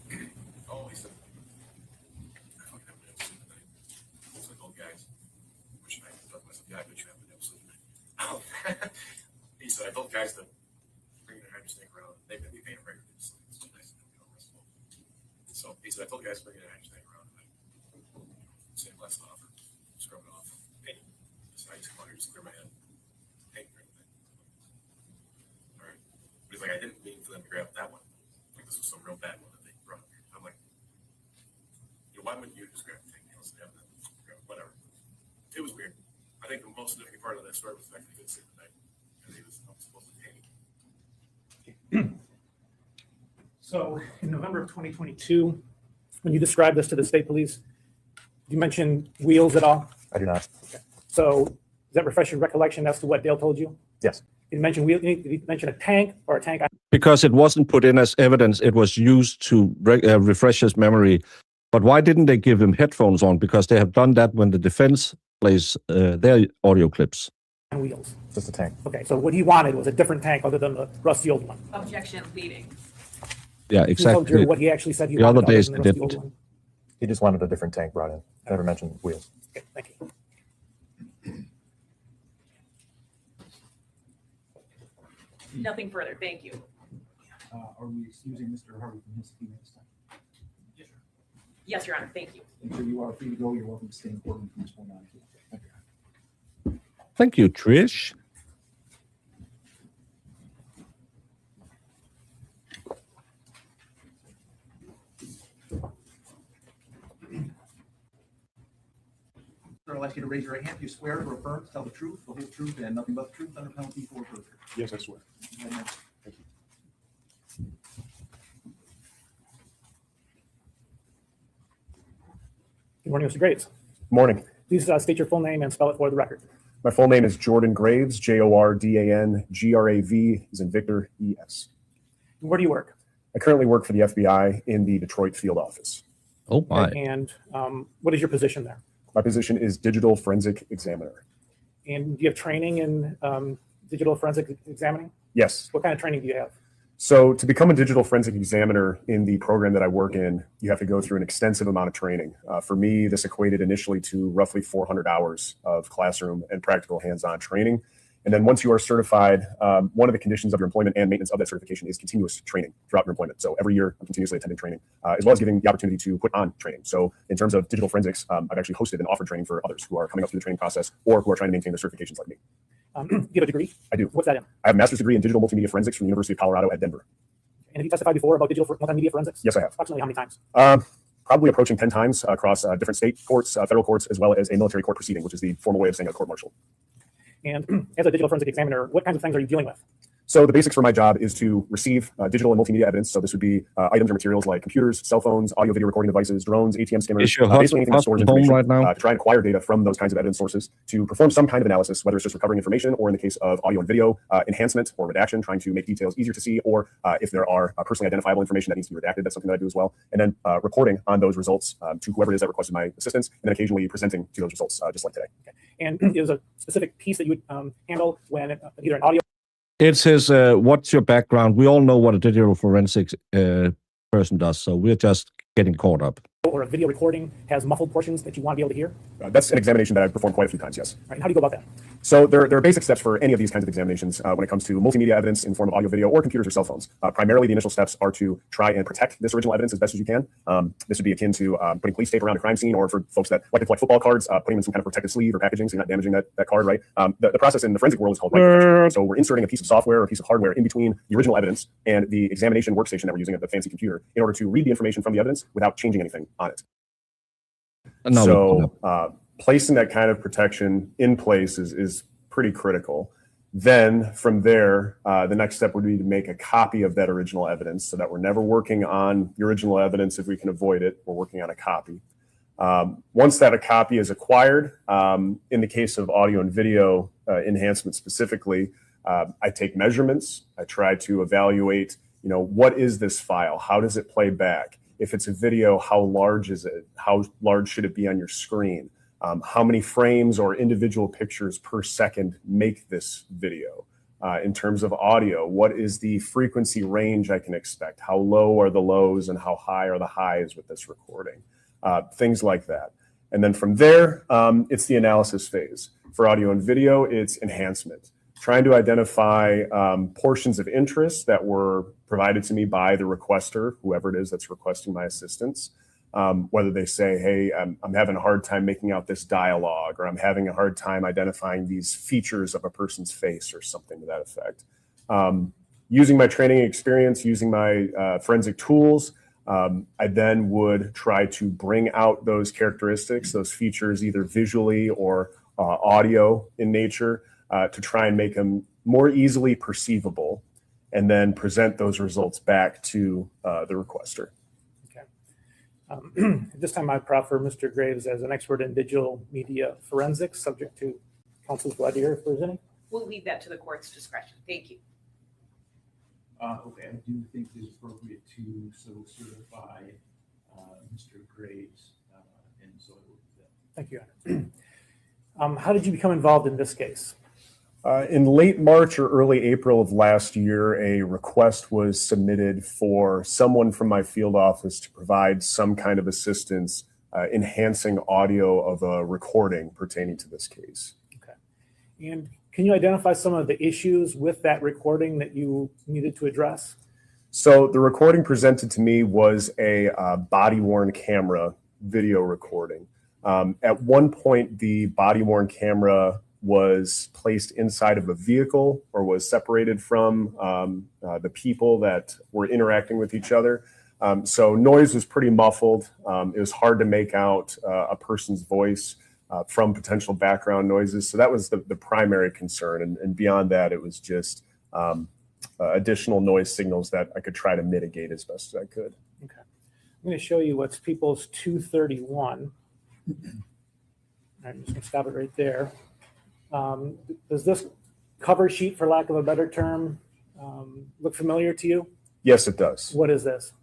weird. Oh, he said, I fucking have been sleeping tonight. It's like old guys. Which I thought myself, yeah, I bet you haven't been sleeping tonight. He said, I told guys to bring their hydro snake around. They've been paying regularly. It's too nice to get all restful. So he said, I told guys to bring their hydro snake around. Save less off or scrub it off. Paint. So I just come out here, just clear my head. Paint or anything. All right. But he's like, I didn't mean for them to grab that one. Like this was some real bad one that they brought up here. I'm like, why wouldn't you just grab the thing? Whatever. It was weird. I think the most significant part of that story was the fact that he didn't sleep the night. Because he was supposed to paint. So in November of 2022, when you described this to the state police, you mentioned wheels at all? I do not. Okay. So does that refresh your recollection as to what Dale told you? Yes. Did he mention wheel? Did he mention a tank or a tank? Because it wasn't put in as evidence, it was used to refresh his memory. But why didn't they give him headphones on? Because they have done that when the defense plays their audio clips. On wheels. Just a tank. Okay, so what he wanted was a different tank other than the rusty old one. Objection pleading. Yeah, He told exactly. you what he actually said he The wanted other days than they the rusty didn't. old one. He just wanted a different tank brought in. I never mentioned wheels. Okay, thank you. Nothing further. Thank you. Are we excusing Mr. Harvey from his 3 minutes time? Yes, Yes, Your Honor, thank you. And so you are free to go. You're welcome to stay in court from this point on. Thank you. Thank you, Trish. Sir, I'd like you to raise your right hand. Do you swear or affirm to tell the truth, the whole truth, and nothing but the truth under penalty for perjury? Yes, I swear. Go ahead, ma'am. Thank you. Good morning, Mr. Graves. Morning. Please state your full name and spell it for the record. My full name is Jordan Graves, Jordangraves, as in Victor, E-S. Where do you work? I currently work for the FBI in the Detroit field office. Oh, my. And what is your position there? My position is digital forensic examiner. And do you have training in digital forensic examining? Yes. What kind of training do you have? So to become a digital forensic examiner in the program that I work in, you have to go through an extensive amount of training. For me, this equated initially to roughly 400 hours of classroom and practical hands-on training. And then once you are certified, one of the conditions of your employment and maintenance of that certification is continuous training throughout your employment. So every year I'm continuously attending training, as well as giving the opportunity to put on training. So in terms of digital forensics, I've actually hosted and offered training for others who are coming up through the training process or who are trying to maintain their certifications like me. Do you have a degree? I do. What's that in? I have a master's degree in digital multimedia forensics from the University of Colorado at Denver. And have you testified before about digital multimedia forensics? Yes, I have. Approximately how many times? Probably approaching 10 times across different state courts, federal courts, as well as a military court proceeding, which is the formal way of saying a court-martial. And as a digital forensic examiner, what kinds of things are you dealing with? So the basics for my job is to receive digital and multimedia evidence. So this would be items or materials like computers, cell phones, audio, video recording devices, drones, ATM skimmers, Is your basically anything that stores information right now? to try and acquire data from those kinds of evidence sources to perform some kind of analysis, whether it's just recovering information or in the case of audio and video, enhancement or redaction, trying to make details easier to see, or if there are personally identifiable information that needs to be redacted, that's something that I do as well. And then reporting on those results to whoever it is that requested my assistance, and then occasionally presenting to those results, just like today. Okay. And is a specific piece that you would handle when either an audio? It says, what's your background? We all know what a digital forensics person does, so we're just getting caught up. Or a video recording has muffled portions that you want to be able to hear? That's an examination that I've performed quite a few times, yes. All right, and how do you go about that? So there are basic steps for any of these kinds of examinations when it comes to multimedia evidence in form of audio, video, or computers or cell phones. Primarily, the initial steps are to try and protect this original evidence as best as you can. This would be akin to putting police tape around a crime scene, or for folks that like to collect football cards, putting them in some kind of protective sleeve or packaging so you're not damaging that card, right? The process in the forensic world is called write protection. So we're inserting a piece of software or a piece of hardware in between the original evidence and the examination workstation that we're using at the fancy computer in order to read the information from the evidence without changing anything on it. No, so placing that kind of protection in place is pretty critical. Then from there, the next step would be to make a copy of that original evidence so that we're never working on the original evidence if we can avoid it. We're working on a copy. Once that a copy is acquired, in the case of audio and video enhancement specifically, I take measurements. I try to evaluate, what is this file? How does it play back? If it's a video, how large is it? How large should it be on your screen? How many frames or individual pictures per second make this video? In terms of audio, what is the frequency range I can expect? How low are the lows and how high are the highs with this recording? Things like that. And then from there, it's the analysis phase. For audio and video, it's enhancement. Trying to identify portions of interest that were provided to me by the requester, whoever it is that's requesting my assistance. Whether they say, hey, I'm having a hard time making out this dialogue, or I'm having a hard time identifying these features of a person's face or something to that effect. Using my training experience, using my forensic tools, I then would try to bring out those characteristics, those features, either visually or audio in nature, to try and make them more easily perceivable, and then present those results back to the requester. At this time, I proffer Mr. Graves as an expert in digital media forensics, subject to counsel's blood here if there's any. We'll leave that to the court's discretion. Thank you. Okay, I do think it is appropriate to so certify Mr. Graves, and so I will do that. Thank you. How did you become involved in this case? In late March or early April of last year, a request was submitted for someone from my field office to provide some kind of assistance enhancing audio of a recording pertaining to this case. Okay. And can you identify some of the issues with that recording that you needed to address? So the recording presented to me was a body-worn camera video recording. At one point, the body-worn camera was placed inside of a vehicle or was separated from the people that were interacting with each other. So noise was pretty muffled. It was hard to make out a person's voice from potential background noises. So that was the primary concern. And beyond that, it was just additional noise signals that I could try to mitigate as best as I could. Okay. I'm going to show you what's People's 231. I'm just going to stop it right there. Does this cover sheet, for lack of a better term, look familiar to you? Yes, it does. What is this?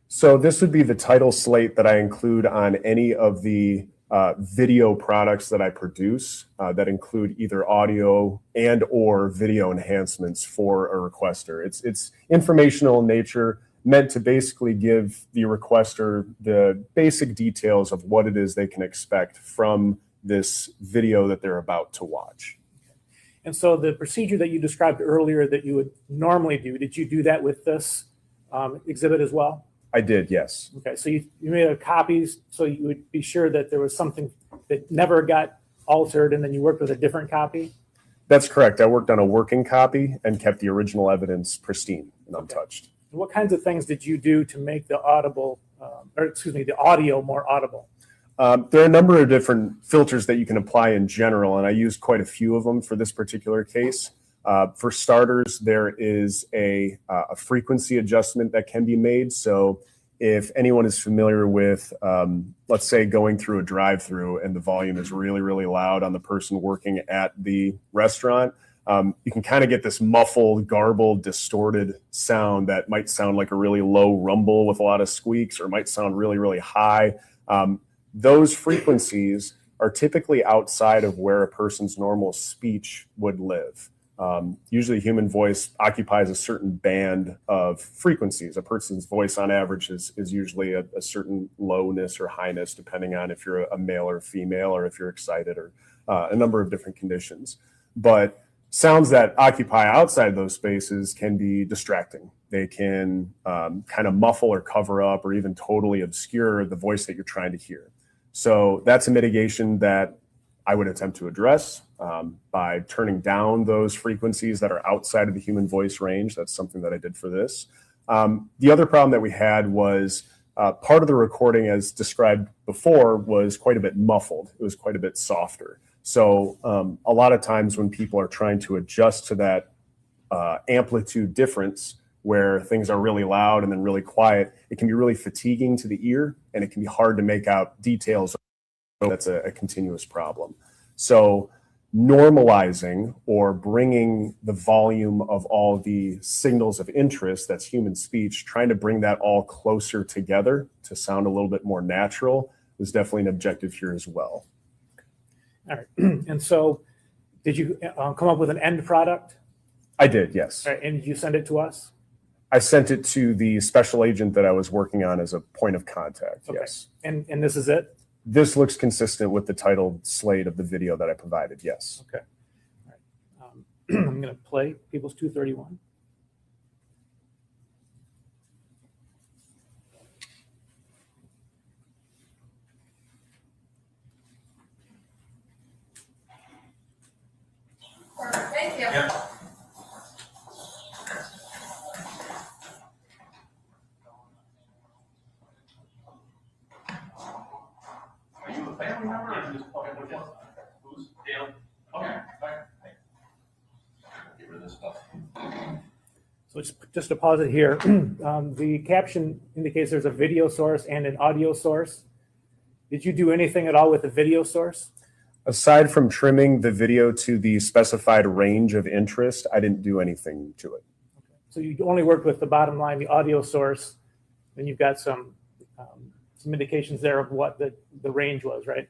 So this would be the title slate that I include on any of the video products that I produce that include either audio and or video enhancements for a requester. It's informational in nature, meant to basically give the requester the basic details of what it is they can expect from this video that they're about to watch. And so the procedure that you described earlier that you would normally do, did you do that with this exhibit as well? I did, yes. Okay, so you made copies so you would be sure that there was something that never got altered, and then you worked with a different copy? That's correct. I worked on a working copy and kept the original evidence pristine and untouched. And what kinds of things did you do to make the the audio more audible? There are a number of different filters that you can apply in general, and I used quite a few of them for this particular case. For starters, there is a frequency adjustment that can be made. So if anyone is familiar with, let's say, going through a drive-through and the volume is really, really loud on the person working at the restaurant, you can kind of get this muffled, garbled, distorted sound that might sound like a really low rumble with a lot of squeaks, or might sound really, really high. Those frequencies are typically outside of where a person's normal speech would live. Usually human voice occupies a certain band of frequencies. A person's voice on average is usually a certain lowness or highness, depending on if you're a male or female, or if you're excited, or a number of different conditions. But sounds that occupy outside those spaces can be distracting. They can kind of muffle or cover up or even totally obscure the voice that you're trying to hear. So that's a mitigation that I would attempt to address by turning down those frequencies that are outside of the human voice range. That's something that I did for this. The other problem that we had was part of the recording, as described before, was quite a bit muffled. It was quite a bit softer. So a lot of times when people are trying to adjust to that amplitude difference, where things are really loud and then really quiet, it can be really fatiguing to the ear, and it can be hard to make out details. That's a continuous problem. So normalizing, or bringing the volume of all the signals of interest, that's human speech, trying to bring that all closer together to sound a little bit more natural, is definitely an objective here as well. All right. And so did you come up with an end product? I did, yes. All right. And did you send it to us? I sent it to the special agent that I was working on as a point of contact, Okay. yes. And this is it? This looks consistent with the title slate of the video that I provided, yes. Okay. All right. I'm going to play People's 231. Thank you. Yeah. Are you a family member, or just who's Dale? Okay. Get rid of this stuff. So just to pause it here, the caption indicates there's a video source and an audio source. Did you do anything at all with the video source? Aside from trimming the video to the specified range of interest, I didn't do anything to it. So you only worked with the bottom line, the audio source, and you've got some indications there of what the range was, right?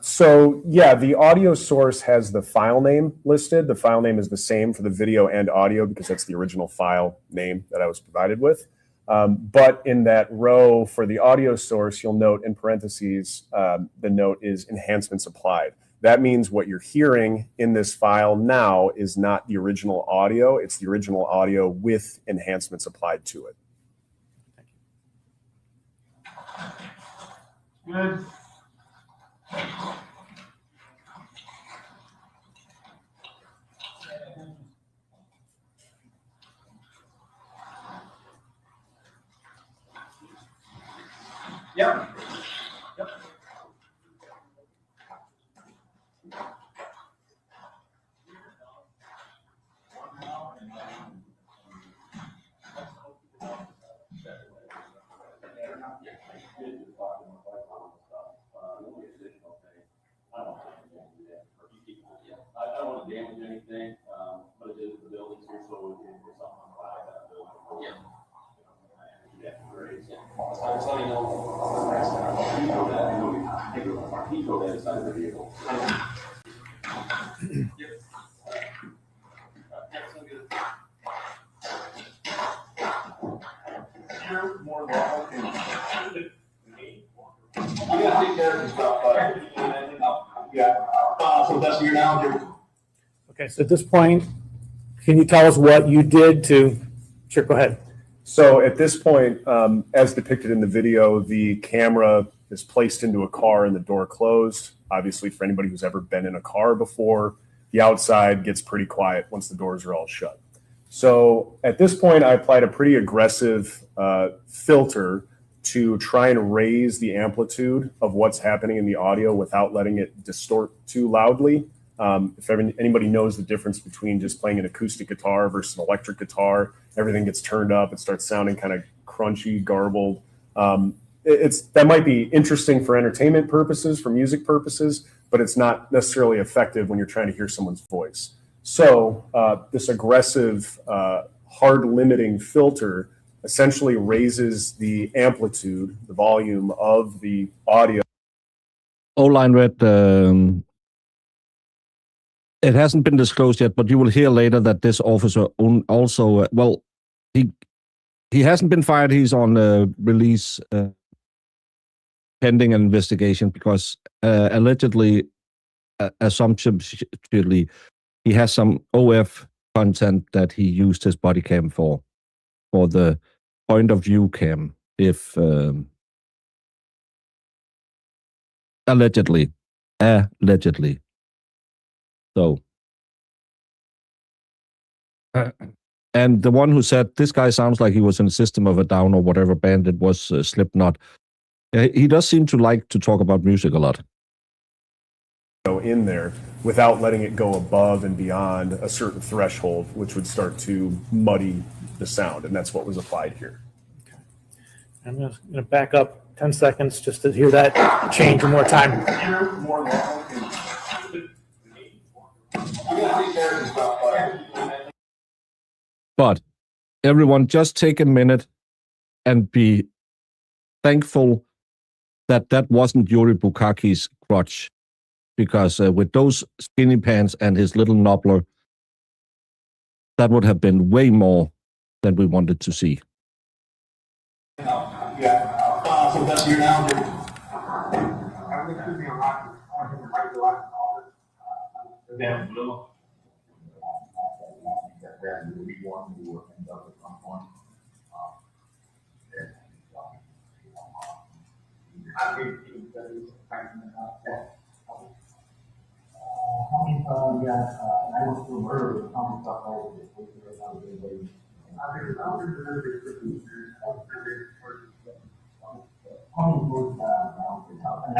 So yeah, the audio source has the file name listed. The file name is the same for the video and audio because that's the original file name that I was provided with. But in that row for the audio source, you'll note in parentheses, the note is enhancements applied. That means what you're hearing in this file now is not the original audio. It's the original audio with enhancements applied to it. Good. Yep. Yep. I don't want to damage anything, but it is the buildings here, so if something on the back of that building. Yeah. Great. So let me know. He drove that side of the vehicle. Yep. You're more welcome. I'm gonna take care of this stuff, but yeah. So that's your now. Okay, so at this point, can you tell us what you did to, sure, go ahead. So at this point, as depicted in the video, the camera is placed into a car and the door closed. Obviously, for anybody who's ever been in a car before, the outside gets pretty quiet once the doors are all shut. So at this point, I applied a pretty aggressive filter to try and raise the amplitude of what's happening in the audio without letting it distort too loudly. If anybody knows the difference between just playing an acoustic guitar versus an electric guitar, everything gets turned up. It starts sounding kind of crunchy, garbled. That might be interesting for entertainment purposes, for music purposes, but it's not necessarily effective when you're trying to hear someone's voice. So this aggressive, hard limiting filter essentially raises the amplitude, the volume of the audio. O-line read, it hasn't been disclosed yet, but you will hear later that this officer also, he hasn't been fired. He's on release pending an investigation because allegedly, assumptively, he has some OF content that he used his body cam for the point of view cam, if allegedly. So, and the one who said this guy sounds like he was in System of a Down or whatever band it was, Slipknot. He does seem to like to talk about music a lot. In there without letting it go above and beyond a certain threshold, which would start to muddy the sound, and that's what was applied here. Okay. I'm going to back up 10 seconds just to hear that change one more time. But everyone, just take a minute and be thankful that that wasn't Yuri Bukaki's crotch, because with those skinny pants and his little knobbler, that would have been way more than we wanted to see. So that's your now. Down below. I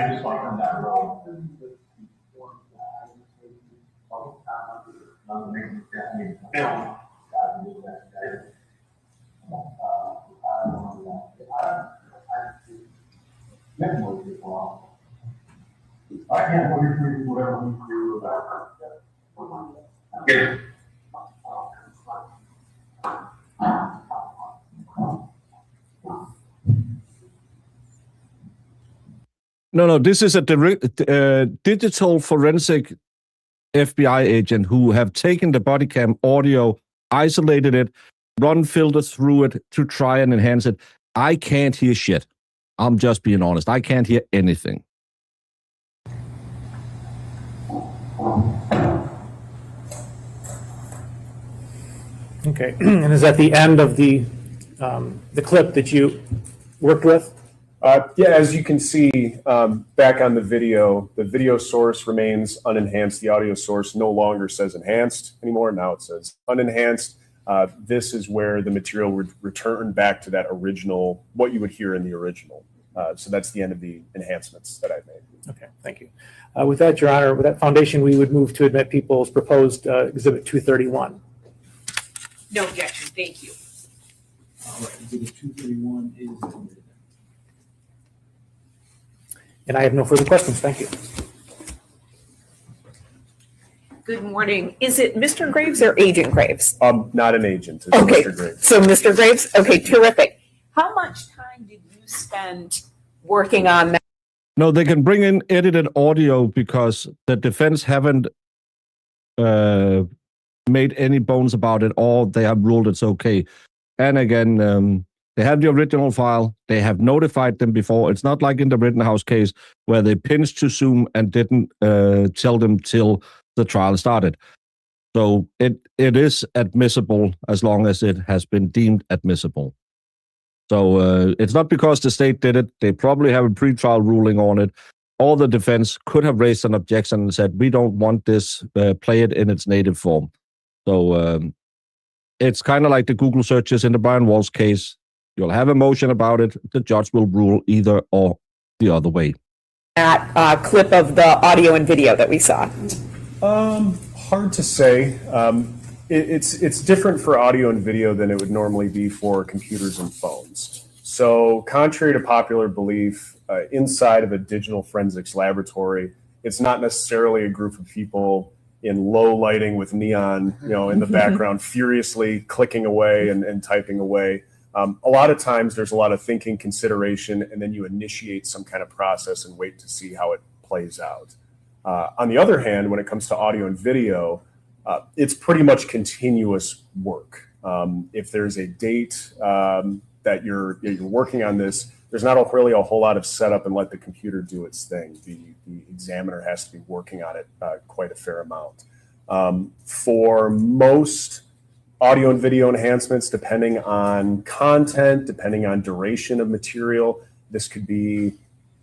just walked on that road. I can't believe whatever we do about it. No, this is a digital forensic FBI agent who have taken the body cam audio, isolated it, run filters through it to try and enhance it. I can't hear shit. I'm just being honest. I can't hear anything. Okay, and is that the end of the clip that you worked with? Yeah, as you can see back on the video source remains unenhanced. The audio source no longer says enhanced anymore. Now it says unenhanced. This is where the material would return back to that original, what you would hear in the original. So that's the end of the enhancements that I've made. Okay, thank you. With that, Your Honor, with that foundation, we would move to admit people's proposed Exhibit 231. No objection, thank you. All right, Exhibit 231 is admitted. And I have no further questions. Thank you. Good morning. Is it Mr. Graves or Agent Graves? Not an agent. It's Okay, Mr. Graves. so Mr. Graves, okay, terrific. How much time did you spend working on that? No, they can bring in edited audio because the defense haven't made any bones about it, or they have ruled it's okay. And again, they have the original file. They have notified them before. It's not like in the Rittenhouse case where they pinched to Zoom and didn't tell them till the trial started. So it is admissible as long as it has been deemed admissible. So it's not because the state did it. They probably have a pretrial ruling on it. Or the defense could have raised an objection and said, we don't want this, play it in its native form. So it's kind of like the Google searches in the Brian Walsh case. You'll have a motion about it. The judge will rule either or the other way. That clip of the audio and video that we saw? Hard to say. It's different for audio and video than it would normally be for computers and phones. So contrary to popular belief, inside of a digital forensics laboratory, it's not necessarily a group of people in low lighting with neon, in the background, furiously clicking away and typing away. A lot of times there's a lot of thinking, consideration, and then you initiate some kind of process and wait to see how it plays out. On the other hand, when it comes to audio and video, it's pretty much continuous work. If there's a date that you're working on this, there's not really a whole lot of setup and let the computer do its thing. The examiner has to be working on it quite a fair amount. For most audio and video enhancements, depending on content, depending on duration of material, this could be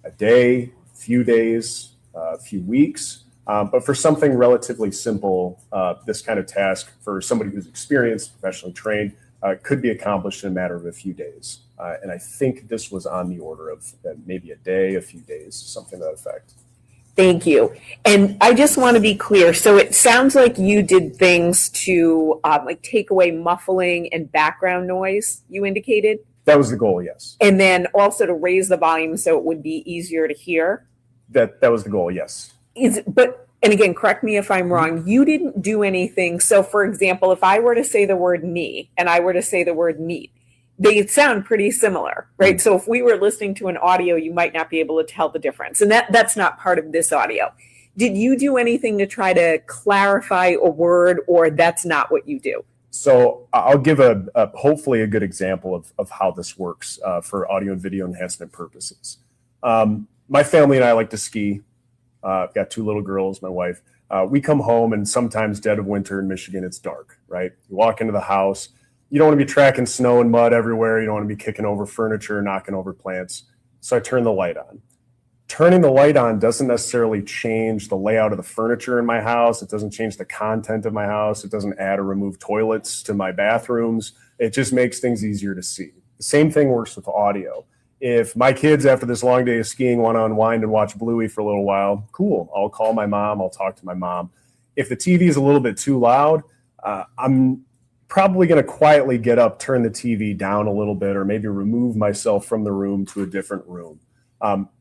a day, a few days, a few weeks. But for something relatively simple, this kind of task for somebody who's experienced, professionally trained, could be accomplished in a matter of a few days. And I think this was on the order of maybe a day, a few days, something to that effect. Thank you. And I just want to be clear. So it sounds like you did things to like take away muffling and background noise, you indicated? That was the goal, yes. And then also to raise the volume so it would be easier to hear? That was the goal, yes. And again, correct me if I'm wrong, you didn't do anything. So for example, if I were to say the word knee and I were to say the word meat, they sound pretty similar, right? So if we were listening to an audio, you might not be able to tell the difference. And that's not part of this audio. Did you do anything to try to clarify a word, or that's not what you do? So I'll give hopefully a good example of how this works for audio and video enhancement purposes. My family and I like to ski. I've got two little girls, my wife. We come home, and sometimes dead of winter in Michigan, it's dark, right? You walk into the house. You don't want to be tracking snow and mud everywhere. You don't want to be kicking over furniture, knocking over plants. So I turn the light on. Turning the light on doesn't necessarily change the layout of the furniture in my house. It doesn't change the content of my house. It doesn't add or remove toilets to my bathrooms. It just makes things easier to see. The same thing works with audio. If my kids, after this long day of skiing, want to unwind and watch Bluey for a little while, cool. I'll call my mom. I'll talk to my mom. If the TV is a little bit too loud, I'm probably going to quietly get up, turn the TV down a little bit, or maybe remove myself from the room to a different room.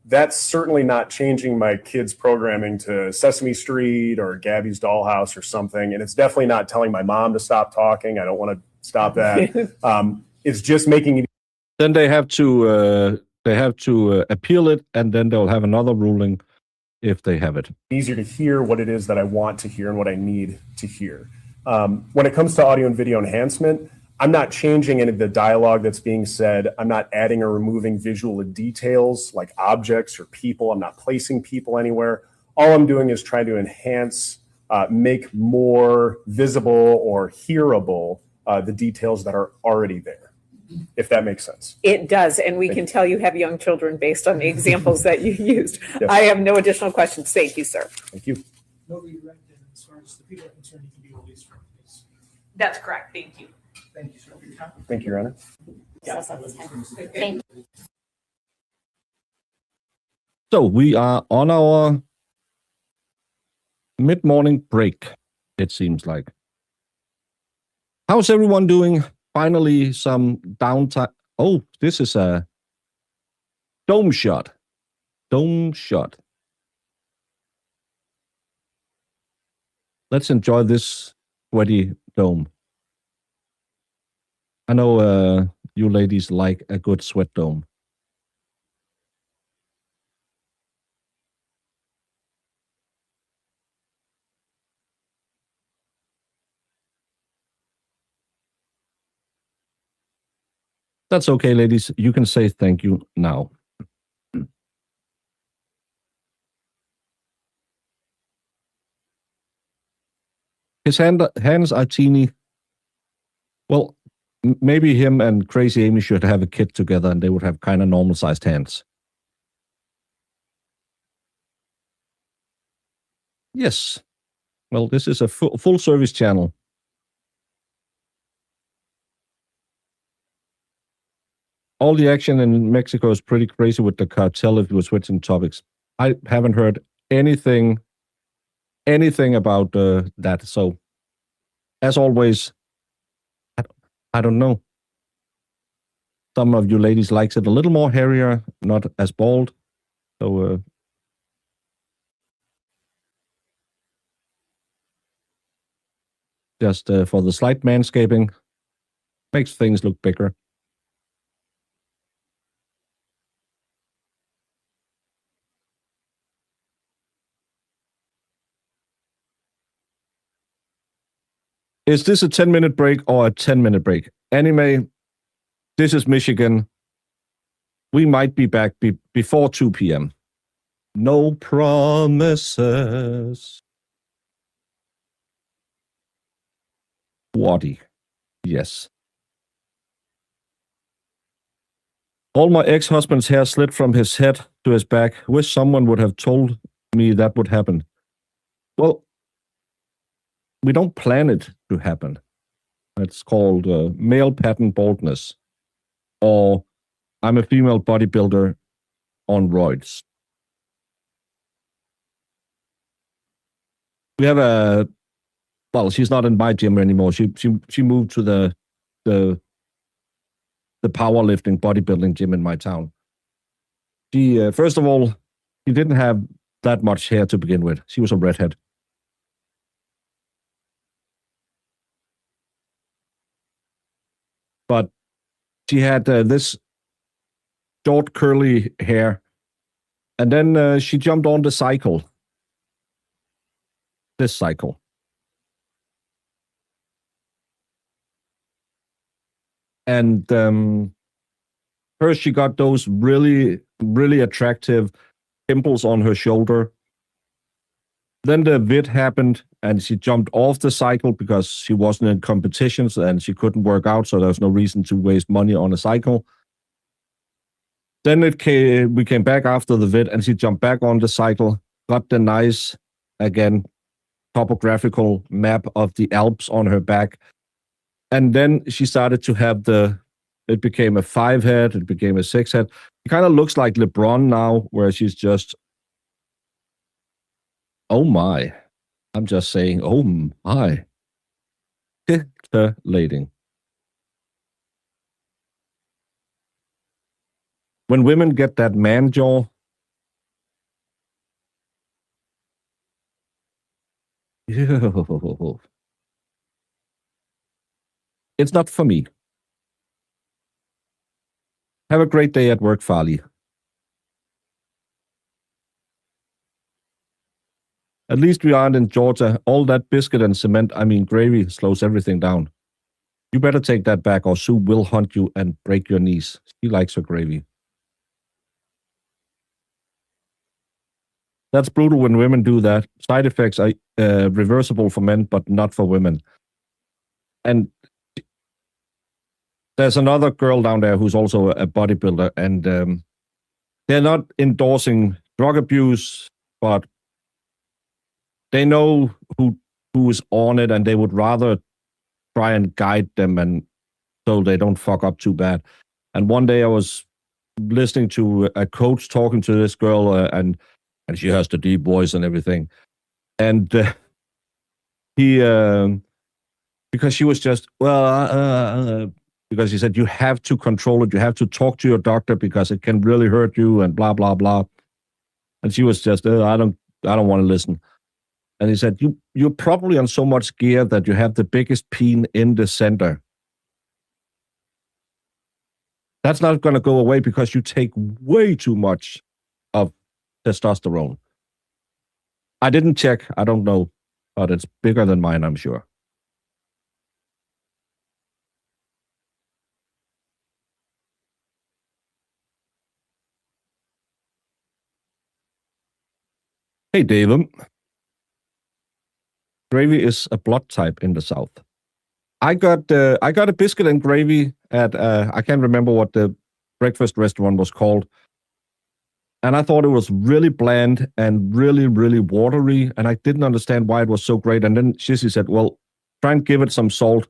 That's certainly not changing my kids' programming to Sesame Street or Gabby's Dollhouse or something. And it's definitely not telling my mom to stop talking. I don't want to stop that. It's just making it. Then they have to appeal it, and then they'll have another ruling if they have it. Easier to hear what it is that I want to hear and what I need to hear. When it comes to audio and video enhancement, I'm not changing any of the dialogue that's being said. I'm not adding or removing visual details like objects or people. I'm not placing people anywhere. All I'm doing is trying to enhance make more visible or hearable the details that are already there, if that makes sense. It does, and we can tell you have young children based on the examples that you used. Yes. I have no additional questions. Thank you, sir. Thank you. No redirect, and as far as the people are concerned, you can be released from this. That's correct. Thank you. Thank you, sir, for your time. Thank you, Your Honor. Thank you. So we are on our mid-morning break, it seems like. How's everyone doing? Finally, some downtime. Oh, this is a dome shot. Dome shot. Let's enjoy this sweaty dome. I know you ladies like a good sweat dome. That's okay, ladies. You can say thank you now. His hands are teeny. Well, maybe him and Crazy Amy should have a kid together and they would have kind of normal-sized hands. Yes. Well, this is a full-service channel. All the action in Mexico is pretty crazy with the cartel if you were switching topics. I haven't heard anything about that. So, as always, I don't know. Some of you ladies likes it a little more hairier, not as bald. So, just for the slight manscaping, makes things look bigger. Is this a 10-minute break or a 10-minute break? Anyway, this is Michigan. We might be back before 2 p.m. No promises. Waddy. Yes. All my ex-husband's hair slid from his head to his back. Wish someone would have told me that would happen. Well, we don't plan it to happen. It's called male pattern baldness, or I'm a female bodybuilder on roids. We have well, she's not in my gym anymore. She moved to the powerlifting bodybuilding gym in my town. She first of all, she didn't have that much hair to begin with. She was a redhead. But she had this short, curly hair. And then she jumped on the cycle. This cycle. And first she got those really, really attractive pimples on her shoulder. Then the vid happened and she jumped off the cycle because she wasn't in competitions and she couldn't work out, so there was no reason to waste money on a cycle. Then we came back after the vid and she jumped back on the cycle, got the nice, again, topographical map of the Alps on her back. And then she started to have it became a 5-head, it became a 6-head. It kind of looks like LeBron now, where she's just, oh my. I'm just saying, oh my. Titillating. When women get that man jaw, it's not for me. Have a great day at work, Farley. At least we aren't in Georgia. All that biscuit and cement, I mean gravy, slows everything down. You better take that back or Sue will hunt you and break your knees. She likes her gravy. That's brutal when women do that. Side effects are reversible for men, but not for women. And there's another girl down there who's also a bodybuilder, and they're not endorsing drug abuse, but they know who is on it, and they would rather try and guide them, and so they don't fuck up too bad. And one day I was listening to a coach talking to this girl, and she has the deep voice and everything, and he because she was just because he said you have to control it, you have to talk to your doctor because it can really hurt you, and blah blah blah. And she was just I don't want to listen. And he said you're probably on so much gear that you have the biggest peen in the center. That's not going to go away because you take way too much of testosterone. I didn't check. I don't know, but it's bigger than mine, I'm sure. Hey, David. Gravy is a blood type in the South. I got a biscuit and gravy at I can't remember what the breakfast restaurant was called, and I thought it was really bland and really, really watery, and I didn't understand why it was so great. And then Shizzy said, well, try and give it some salt,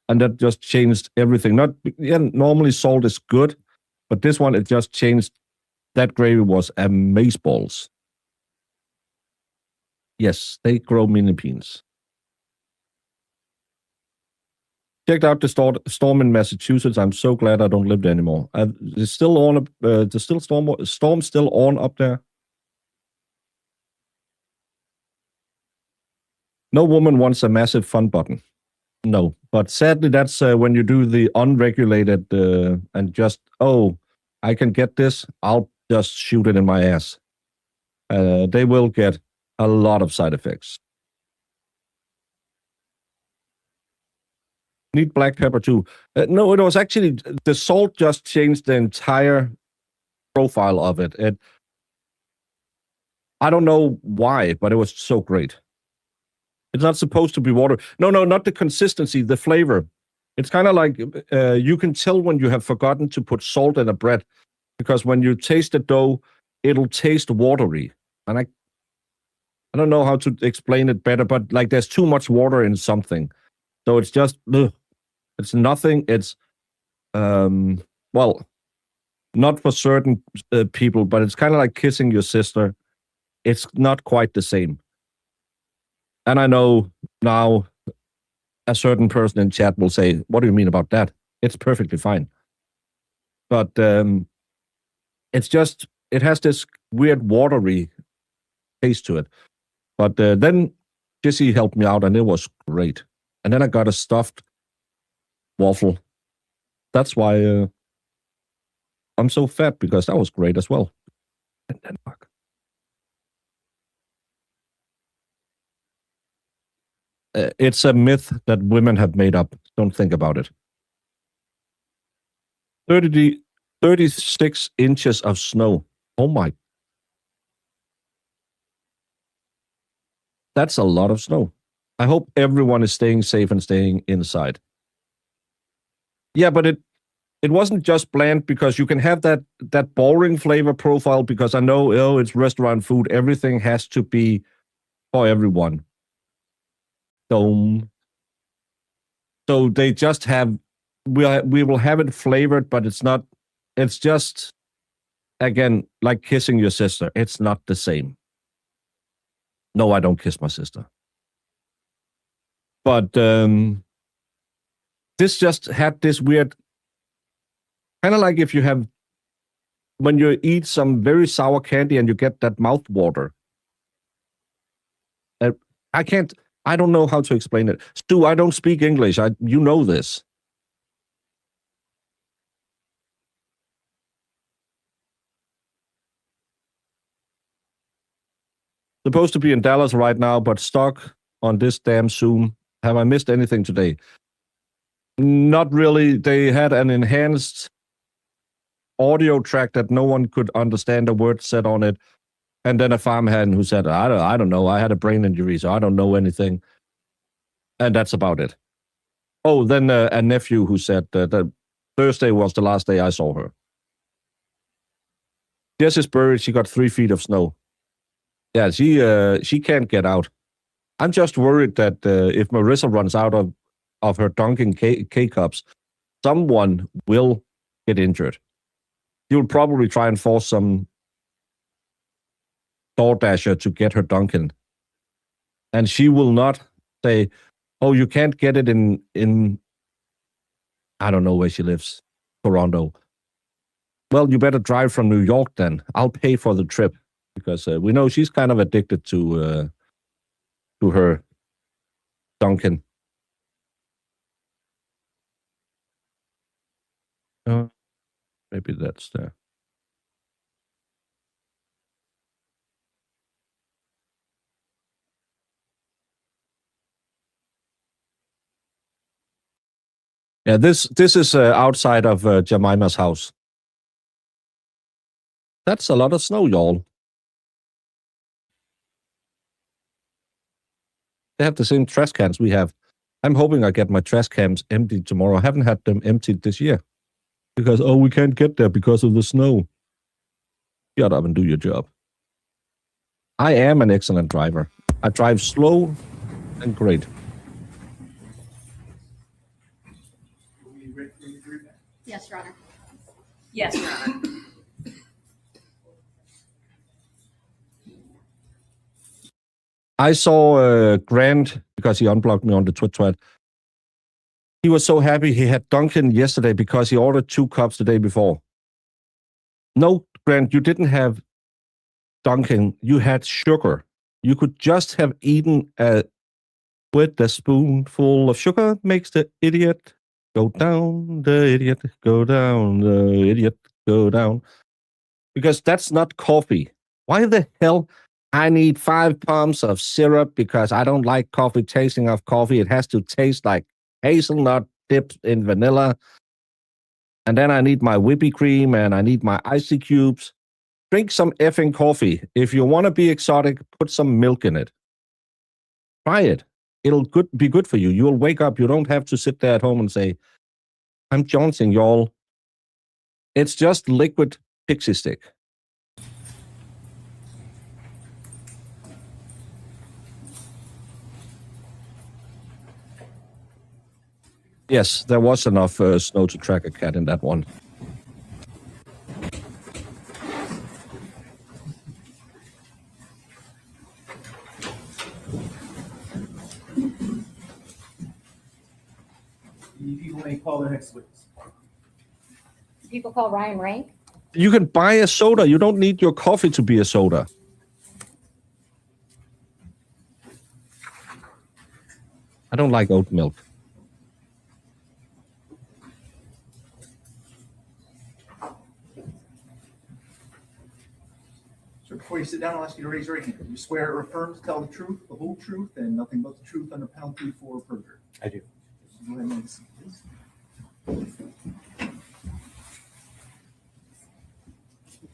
and that just changed everything. Normally salt is good, but this one, it just changed. That gravy was amazeballs. Yes, they grow mini beans. Checked out the storm in Massachusetts. I'm so glad I don't live there anymore. It's still on. There's still storm still on up there. No woman wants a massive fun button. No, but sadly, that's when you do the unregulated and just I can get this. I'll just shoot it in my ass. They will get a lot of side effects. Need black pepper too. No, it was actually the salt just changed the entire profile of it. I don't know why, but it was so great. It's not supposed to be water. No, not the consistency, the flavor. It's kind of like you can tell when you have forgotten to put salt in a bread, because when you taste the dough, it'll taste watery. And I don't know how to explain it better, but like there's too much water in something. So it's just, it's nothing. It's, well, not for certain people, but it's kind of like kissing your sister. It's not quite the same. And I know now a certain person in chat will say, what do you mean about that? It's perfectly fine. But it's just, it has this weird watery taste to it. But then Jesse helped me out and it was great. And then I got a stuffed waffle. That's why I'm so fat, because that was great as well. In Denmark. It's a myth that women have made up. Don't think about it. 36 inches of snow. Oh my. That's a lot of snow. I hope everyone is staying safe and staying inside. Yeah, but it wasn't just bland, because you can have that boring flavor profile, because I know, it's restaurant food. Everything has to be for everyone. So they just have, we will have it flavored, but it's just, again, like kissing your sister. It's not the same. No, I don't kiss my sister. But this just had this weird, kind of like if you have, when you eat some very sour candy and you get that mouth water. I don't know how to explain it. Stu, I don't speak English. You know this. Supposed to be in Dallas right now, but stuck on this damn Zoom. Have I missed anything today? Not really. They had an enhanced audio track that no one could understand a word said on it. And then a farmhand who said, I don't know, I had a brain injury, so I don't know anything. And that's about it. Oh, then a nephew who said that Thursday was the last day I saw her. Jess is buried, she got 3 feet of snow. Yeah, she can't get out. I'm just worried that if Marissa runs out of her Dunkin' K-Cups, someone will get injured. You'll probably try and force some DoorDasher to get her Dunkin'. And she will not say, oh, you can't get it in I don't know where she lives, Toronto. Well, you better drive from New York then. I'll pay for the trip because we know she's kind of addicted to her Dunkin'. Maybe that's there. Yeah, this is outside of Jemima's house. That's a lot of snow, y'all. They have the same trash cans we have. I'm hoping I get my trash cans emptied tomorrow. I haven't had them emptied this year. Because, we can't get there because of the snow. Shut up and do your job. I am an excellent driver. I drive slow and great. Yes, Your Honor. Yes, Your Honor. I saw Grant, because he unblocked me on the Twit. He was so happy he had Dunkin' yesterday because he ordered 2 cups the day before. No, Grant, you didn't have Dunkin'. You had sugar. You could just have eaten with a spoonful of sugar makes the idiot go down, the idiot go down, the idiot go down. Because that's not coffee. Why the hell I need 5 pumps of syrup because I don't like coffee tasting of coffee. It has to taste like hazelnut dipped in vanilla. And then I need my whippy cream and I need my icy cubes. Drink some effing coffee. If you want to be exotic, put some milk in it. Try it. It'll be good for you. You'll wake up. You don't have to sit there at home and say, I'm Johnson, y'all. It's just liquid pixie stick. Yes, there was enough snow to track a cat in that one. People may call their next witness. People call Ryan Rank. You can buy a soda. You don't need your coffee to be a soda. I don't like oat milk. So before you sit down, I'll ask you to raise your right hand. You swear or affirm to tell the truth, the whole truth, and nothing but the truth under penalty for perjury? I do. Go ahead and have a seat, please.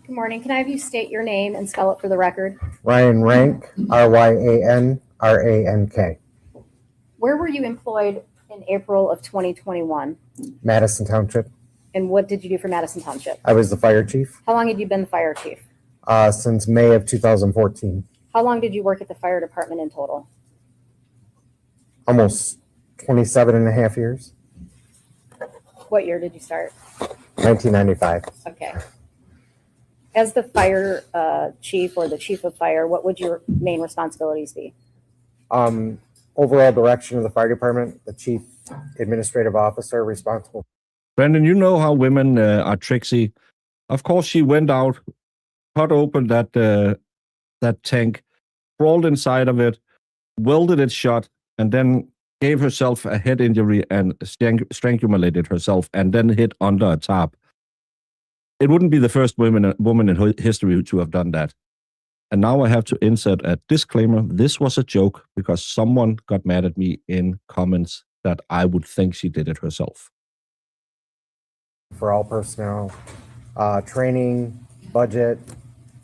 Good morning. Can I have you state your name and spell it for the record? Ryan Rank, RyanRank. Where were you employed in April of 2021? Madison Township. And what did you do for Madison Township? I was the fire chief How long had you been the fire chief? since May of 2014. How long did you work at the fire department in total? Almost 27 and a half years. What year did you start? 1995. Okay. As the fire chief or the chief of fire, what would your main responsibilities be? Overall direction of the fire department, the chief administrative officer responsible. Brandon, you know how women are tricksy. Of course, she went out, cut open that tank, crawled inside of it, welded it shut, and then gave herself a head injury and strangulated herself, and then hid under a tarp. It wouldn't be the first woman in history to have done that. And now I have to insert a disclaimer. This was a joke because someone got mad at me in comments that I would think she did it herself. For all personnel, training, budget,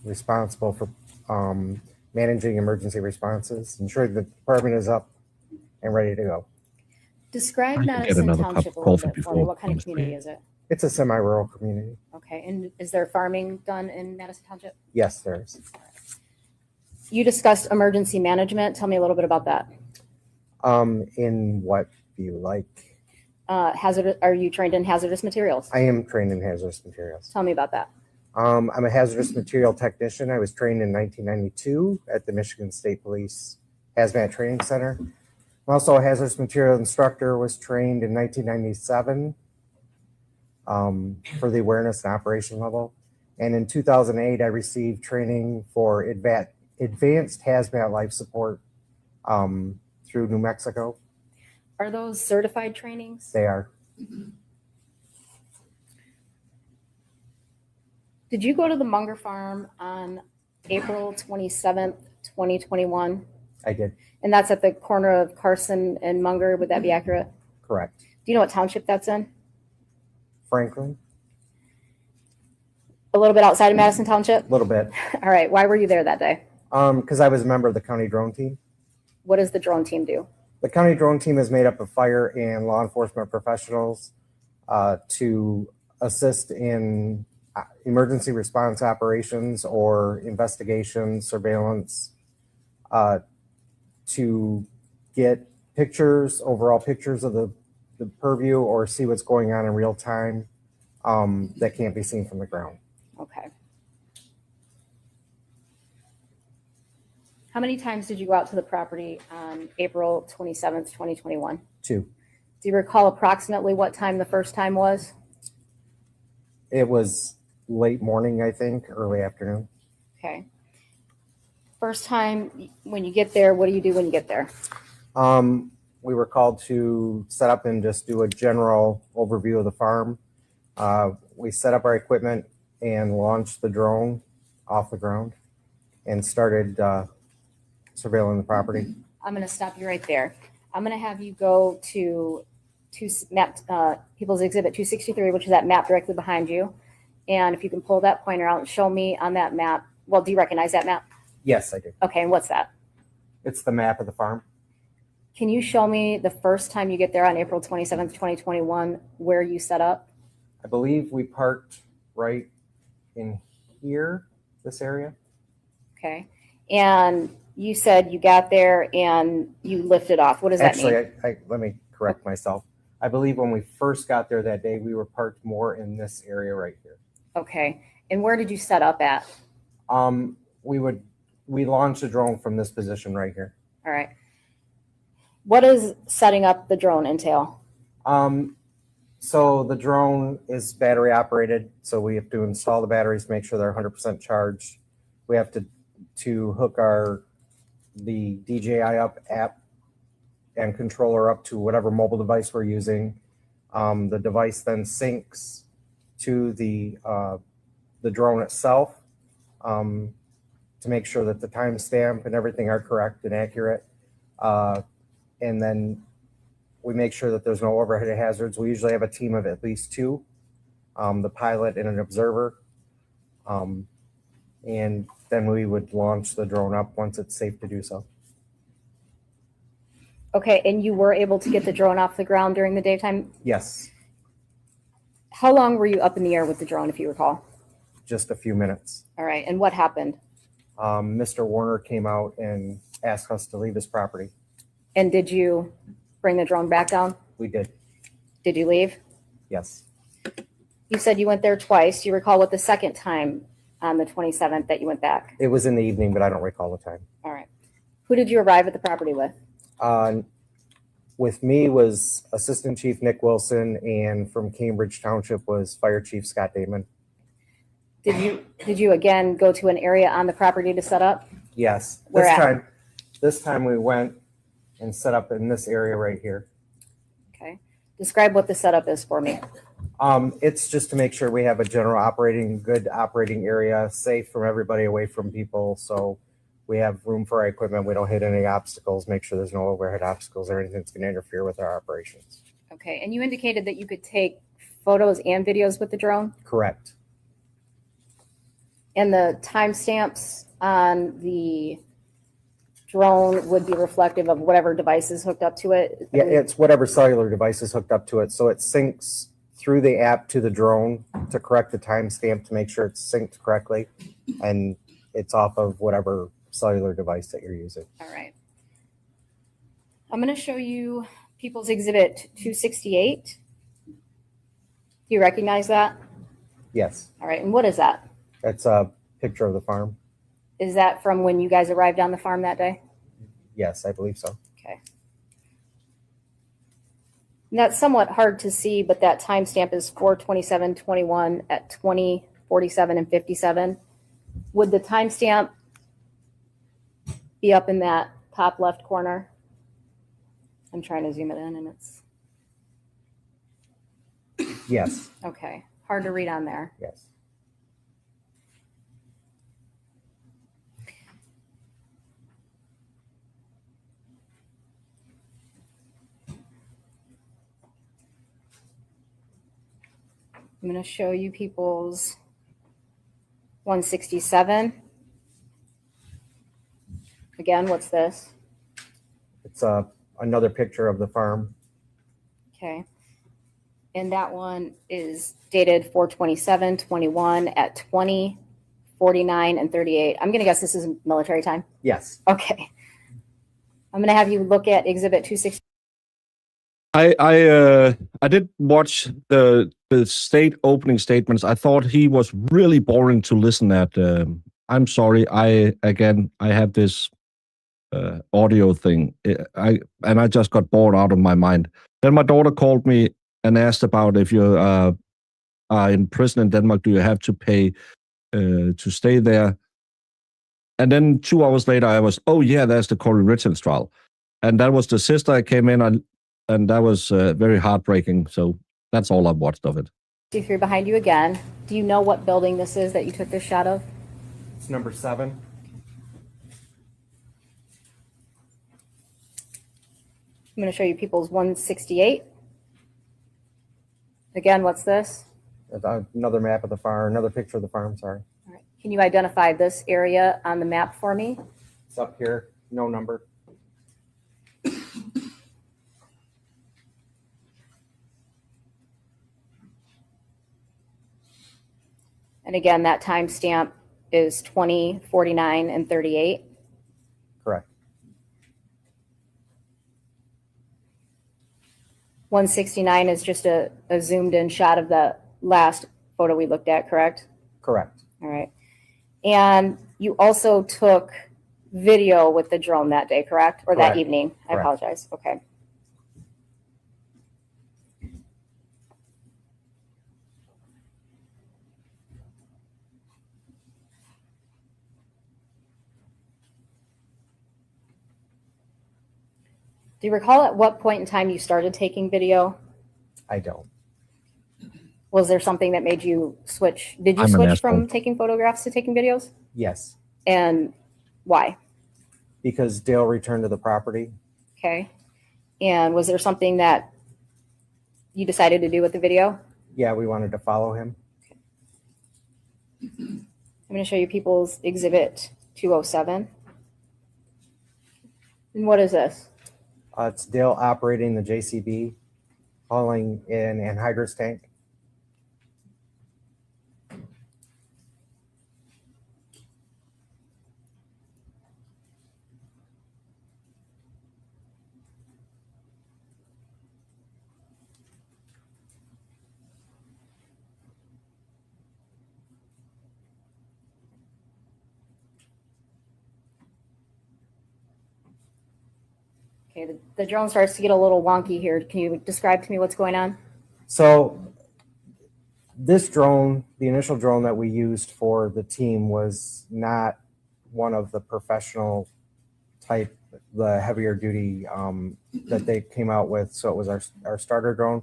responsible for managing emergency responses, ensuring the department is up and ready to go. Describe I can get Madison another cup Township of a little coffee bit for me. before What kind of comes community is it? It's a semi-rural community. Okay, and is there farming done in Madison Township? Yes, there is. You discussed emergency management. Tell me a little bit about that. In what view? Like, Are you trained in hazardous materials? I am trained in hazardous materials. Tell me about that. I'm a hazardous material technician. I was trained in 1992 at the Michigan State Police Hazmat Training Center. I'm also a hazardous material instructor, was trained in 1997 for the awareness and operation level. And in 2008, I received training for advanced hazmat life support through New Mexico. Are those certified trainings? They are. Did you go to the Munger farm on April 27th, 2021? I did. And that's at the corner of Carson and Munger. Would that be accurate? Correct. Do you know what township that's in? Franklin? A little bit outside of Madison Township? A little bit. All right. Why were you there that day? Because I was a member of the county drone team. What does the drone team do? The county drone team is made up of fire and law enforcement professionals to assist in emergency response operations or investigations, surveillance, to get pictures, overall pictures of the purview or see what's going on in real time that can't be seen from the ground. Okay. How many times did you go out to the property on April 27th, 2021? 2. Do you recall approximately what time the first time was? It was late morning, I think, early afternoon. Okay. First time, when you get there, what do you do when you get there? We were called to set up and just do a general overview of the farm. We set up our equipment and launched the drone off the ground and started surveilling the property. I'm going to stop you right there. I'm going to have you go to People's Exhibit 263, which is that map directly behind you. And if you can pull that pointer out and show me on that map. Well, do you recognize that map? Yes, I do. Okay, and what's that? It's the map of the farm. Can you show me the first time you get there on April 27th, 2021, where you set up? I believe we parked right in here, this area. Okay. And you said you got there and you lifted off. What does that mean? Actually, let me correct myself. I believe when we first got there that day, we were parked more in this area right here. Okay. And where did you set up at? We launched a drone from this position right here. All right. What does setting up the drone entail? So the drone is battery operated. So we have to install the batteries, make sure they're 100% charged. We have to hook the DJI up app and controller up to whatever mobile device we're using. The device then syncs to the drone itself to make sure that the timestamp and everything are correct and accurate. And then we make sure that there's no overhead hazards. We usually have a team of at least 2, the pilot and an observer. And then we would launch the drone up once it's safe to do so. Okay, and you were able to get the drone off the ground during the daytime? Yes. How long were you up in the air with the drone, if you recall? Just a few minutes. All right, and what happened? Mr. Warner came out and asked us to leave his property. And did you bring the drone back down? We did. Did you leave? Yes. You said you went there twice. Do you recall what the second time on the 27th that you went back? It was in the evening, but I don't recall the time. All right. Who did you arrive at the property with? With me was Assistant Chief Nick Wilson, and from Cambridge Township was Fire Chief Scott Damon. Did you again go to an area on the property to set up? Yes. Where at? This time we went and set up in this area right here. Okay. Describe what the setup is for me. It's just to make sure we have a general good operating area, safe from everybody, away from people. So we have room for our equipment. We don't hit any obstacles, make sure there's no overhead obstacles or anything that's going to interfere with our operations. Okay. And you indicated that you could take photos and videos with the drone? Correct. And the timestamps on the drone would be reflective of whatever device is hooked up to it? Yeah, it's whatever cellular device is hooked up to it. So it syncs through the app to the drone to correct the timestamp to make sure it's synced correctly. And it's off of whatever cellular device that you're using. All right. I'm going to show you People's Exhibit 268. Do you recognize that? Yes, All right. And what is that? that's a picture of the farm. Is that from when you guys arrived on the farm that day? Yes, I believe so. Okay. And that's somewhat hard to see, but that timestamp is 4/27/21 at 20:47 and 57. Would the timestamp be up in that top left corner? I'm trying to zoom it in and it's, Yes, okay, hard to read on there. yes. I'm going to show you People's 167. Again, what's this? It's another picture of the farm. Okay. And that one is dated 4/27/21 at 20:49 and 38. I'm going to guess this is military time. Yes. Okay. I'm going to have you look at Exhibit 260. I did watch the state opening statements. I thought he was really boring to listen at. I'm sorry. I have this audio thing. I just got bored out of my mind. Then my daughter called me and asked about if you are in prison in Denmark, do you have to pay to stay there? And then 2 hours later, I was, oh yeah, that's the Corey Richards trial, and that was the sister I came in and that was very heartbreaking. So that's all I've watched of it. If you're behind you again, do you know what building this is that you took this shot of? It's number 7. I'm going to show you People's 168. Again, what's this? Another map of the farm, another picture of the farm, sorry. All right. Can you identify this area on the map for me? It's up here, no number. And again, that timestamp is 20:49 and 38. Correct. 169 is just a zoomed in shot of the last photo we looked at, correct? Correct. All right. And you also took video with the drone that day, correct? Or Correct. that evening? I Correct. apologize. Okay. Do you recall at what point in time you started taking video? I don't. Was there something that made you switch? Did you I'm an switch asshole. from taking photographs to taking videos? Yes, And why? because Dale returned to the property. Okay. And was there something that you decided to do with the video? Yeah, we wanted to follow him. I'm going to show you People's Exhibit 207. And what is this? It's Dale operating the JCB, hauling an anhydrous tank. Okay, the drone starts to get a little wonky here. Can you describe to me what's going on? So this drone, the initial drone that we used for the team, was not one of the professional type, the heavier duty that they came out with. So it was our starter drone.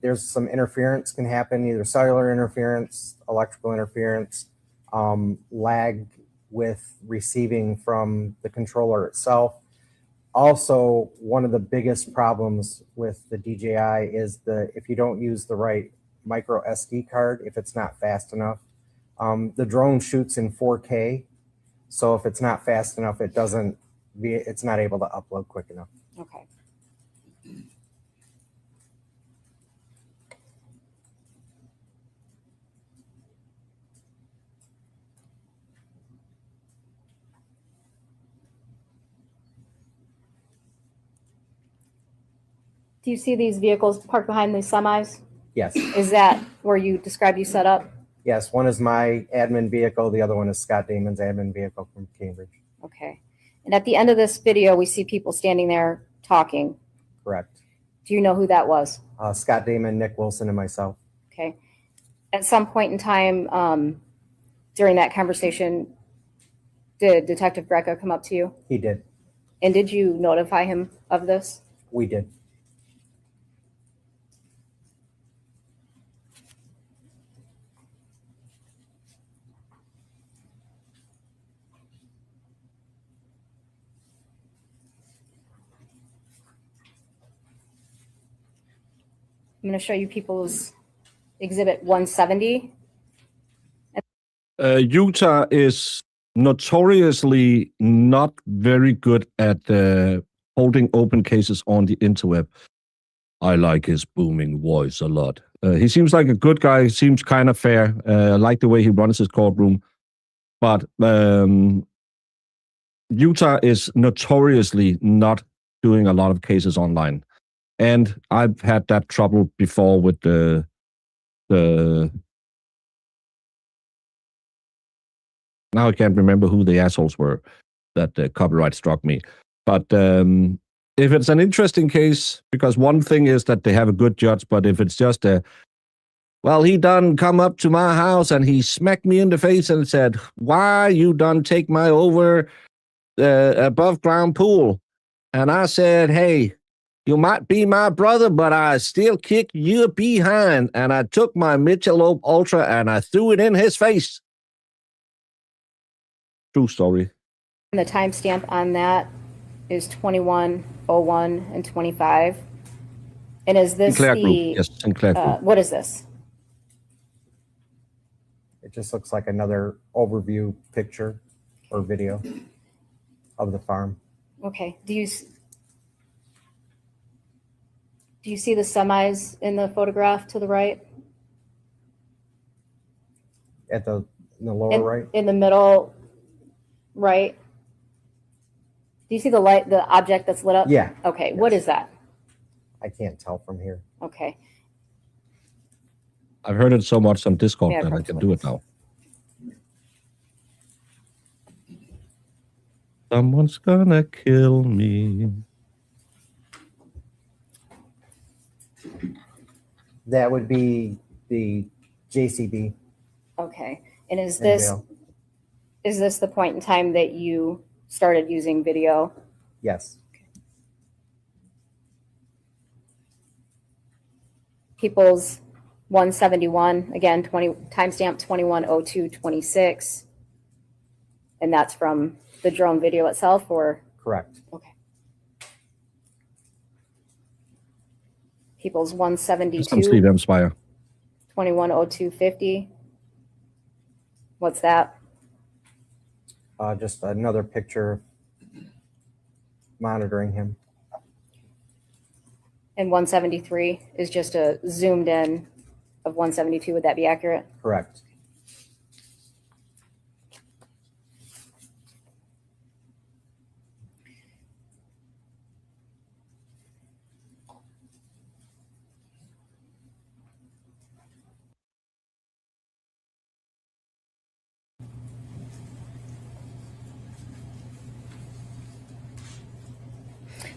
There's some interference can happen, either cellular interference, electrical interference, lag with receiving from the controller itself. Also, one of the biggest problems with the DJI is if you don't use the right micro SD card, if it's not fast enough. The drone shoots in 4K, So if it's not fast enough, it's not able to upload quick enough. Okay. Do you see these vehicles parked behind these semis? Yes. Is that where you described you set up? Yes, one is my admin vehicle. The other one is Scott Damon's admin vehicle from Cambridge. Okay. And at the end of this video, we see people standing there talking. Correct. Do you know who that was? Scott Damon, Nick Wilson, and myself. Okay. At some point in time during that conversation, did Detective Greco come up to you? He did. And did you notify him of this? We did. I'm going to show you people's Exhibit 170. Utah is notoriously not very good at holding open cases on the interweb. I like his booming voice a lot. He seems like a good guy. He seems kind of fair. I like the way he runs his courtroom. But Utah is notoriously not doing a lot of cases online. And I've had that trouble before with the now I can't remember who the assholes were that copyright struck me. But if it's an interesting case, because one thing is that they have a good judge, but if it's just well, he done come up to my house and he smacked me in the face and said, why you done take my over above ground pool? And I said, hey, you might be my brother, but I still kick you behind. And I took my Michelob Ultra and I threw it in his face. True story. And the timestamp on that is 21:01 and 25. And is this Sinclair the Group. Yes, Sinclair Group. what is this? It just looks like another overview picture or video of the farm. Okay. Do you see the semis in the photograph to the right? In the lower right? In the middle right? Do you see the light, the object that's lit up? Yeah. Okay. Yes. What is that? I can't tell from here. Okay. I've heard it so much on Discord Yeah, that I can do it now. Someone's gonna kill me. That would be the JCB. Okay. And is And this Dale. is this the point in time that you started using video? Yes. People's 171, again, timestamp 21:02:26. And that's from the drone video itself, or? Correct. Okay. People's Some 172, Steve Empire. 21:02:50. What's that? Just another picture monitoring him. And 173 is just a zoomed in of 172. Would that be accurate? Correct.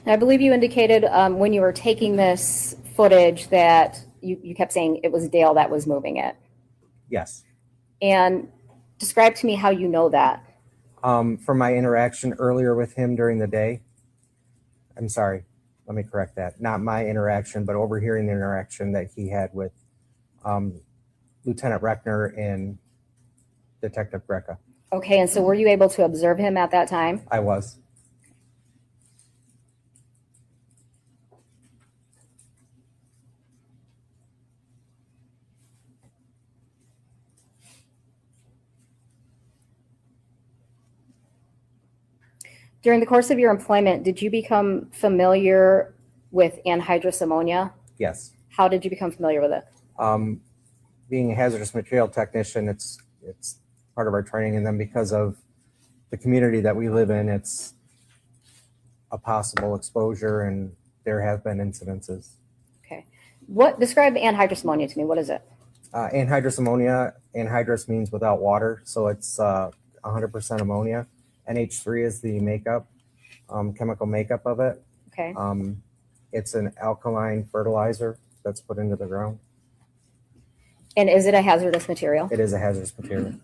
And I believe you indicated when you were taking this footage that you kept saying it was Dale that was moving it. Yes. And describe to me how you know that. From my interaction earlier with him during the day. I'm sorry, let me correct that. Not my interaction, but overhearing the interaction that he had with Lieutenant Reckner and Detective Greca. Okay, and so were you able to observe him at that time? I was. During the course of your employment, did you become familiar with anhydrous ammonia? Yes. How did you become familiar with it? Being a hazardous material technician, it's part of our training, and then because of the community that we live in, it's a possible exposure, and there have been incidences. Okay. Describe anhydrous ammonia to me. What is it? Anhydrous ammonia, anhydrous means without water, so it's 100% ammonia. NH3 is the makeup, chemical makeup of it. Okay. It's an alkaline fertilizer that's put into the ground. And is it a hazardous material? It is a hazardous material.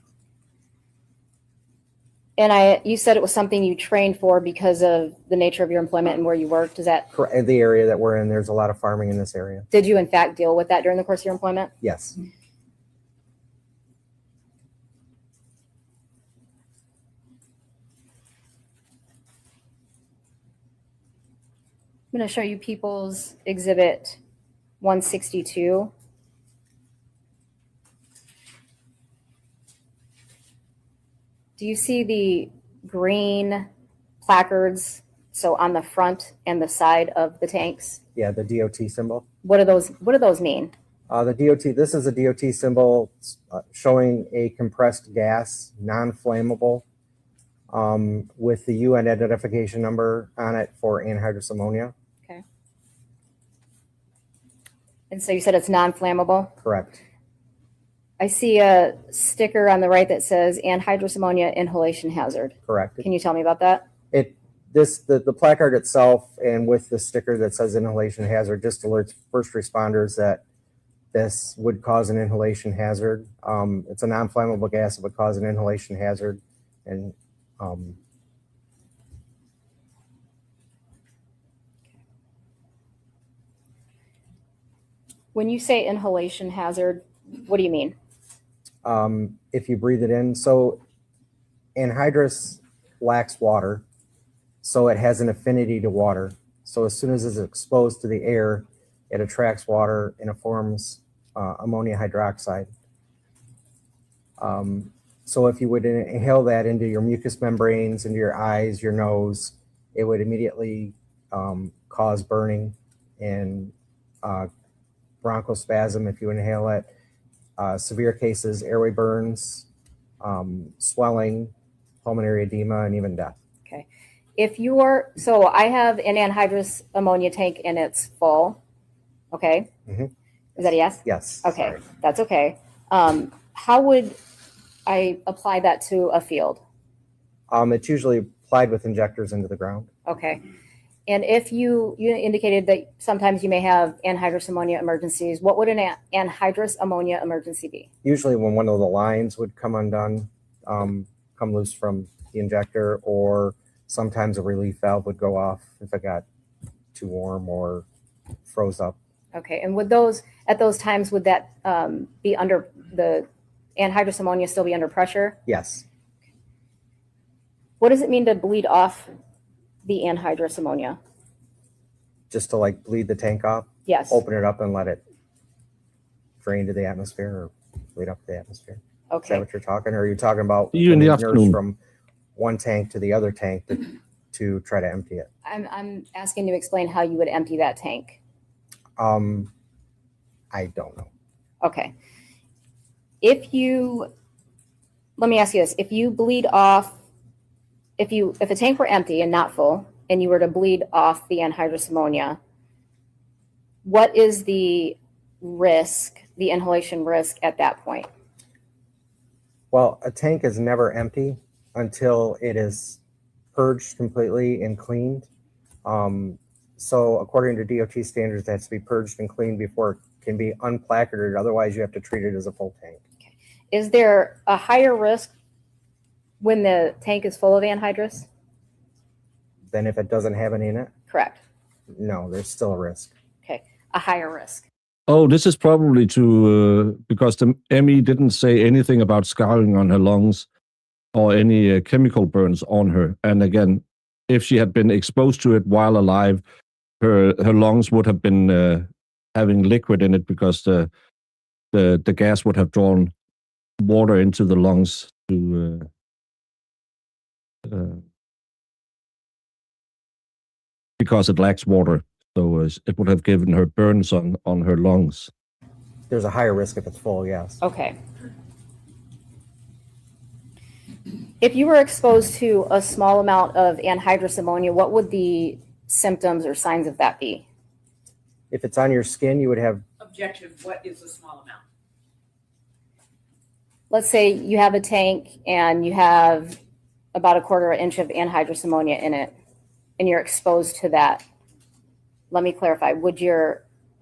And you said it was something you trained for because of the nature of your employment and where you worked. Is that Correct. The area that we're in, there's a lot of farming in this area. Did you in fact deal with that during the course of your employment? Yes. I'm going to show you People's Exhibit 162. Do you see the green placards, so on the front and the side of the tanks? Yeah, the DOT symbol. What do those mean? The DOT, this is a DOT symbol showing a compressed gas, non-flammable, with the UN identification number on it for anhydrous ammonia. Okay. And so you said it's non-flammable? Correct. I see a sticker on the right that says anhydrous ammonia inhalation hazard. Correct. Can you tell me about that? The placard itself, and with the sticker that says inhalation hazard, just alerts first responders that this would cause an inhalation hazard. It's a non-flammable gas that would cause an inhalation hazard. And when you say inhalation hazard, what do you mean? if you breathe it in. So anhydrous lacks water, so it has an affinity to water. So as soon as it's exposed to the air, it attracts water and it forms ammonia hydroxide. So if you would inhale that into your mucous membranes, into your eyes, your nose, it would immediately cause burning and bronchospasm if you inhale it. Severe cases, airway burns, swelling, pulmonary edema, and even death. Okay. If you're, so I have an anhydrous ammonia tank and it's full. Okay. Mm-hmm. Is that a yes? Yes. Okay. Sorry. That's okay. How would I apply that to a field? It's usually applied with injectors into the ground. Okay. And if you indicated that sometimes you may have anhydrous ammonia emergencies, what would an anhydrous ammonia emergency be? Usually when one of the lines would come undone, come loose from the injector, or sometimes a relief valve would go off if it got too warm or froze up. Okay. And would those, at those times, would that be under, the anhydrous ammonia still be under pressure? Yes. What does it mean to bleed off the anhydrous ammonia? Just to like bleed the tank off? Yes. Open it up and let it drain to the atmosphere or bleed up the atmosphere. Okay. Is that what you're talking? Or are you talking about You in the nurse afternoon. from one tank to the other tank to try to empty it? I'm asking you to explain how you would empty that tank. I don't know. Okay. If you, let me ask you this, if you bleed off, if a tank were empty and not full, and you were to bleed off the anhydrous ammonia, what is the risk, the inhalation risk at that point? Well, a tank is never empty until it is purged completely and cleaned. So according to DOT standards, it has to be purged and cleaned before it can be unplacarted. Otherwise, you have to treat it as a full tank. Okay. Is there a higher risk when the tank is full of anhydrous? Then if it doesn't have any in it, Correct. no, there's still a risk. Okay. A higher risk. Oh, this is probably to because the Emmy didn't say anything about scarring on her lungs or any chemical burns on her. And again, if she had been exposed to it while alive, her lungs would have been having liquid in it because the gas would have drawn water into the lungs to because it lacks water. So it would have given her burns on her lungs. There's a higher risk if it's full, yes. Okay. If you were exposed to a small amount of anhydrous ammonia, what would the symptoms or signs of that be? If it's on your skin, you would have, Objection, what is a small amount? Let's say you have a tank and you have about a quarter inch of anhydrous ammonia in it, and you're exposed to that. Let me clarify.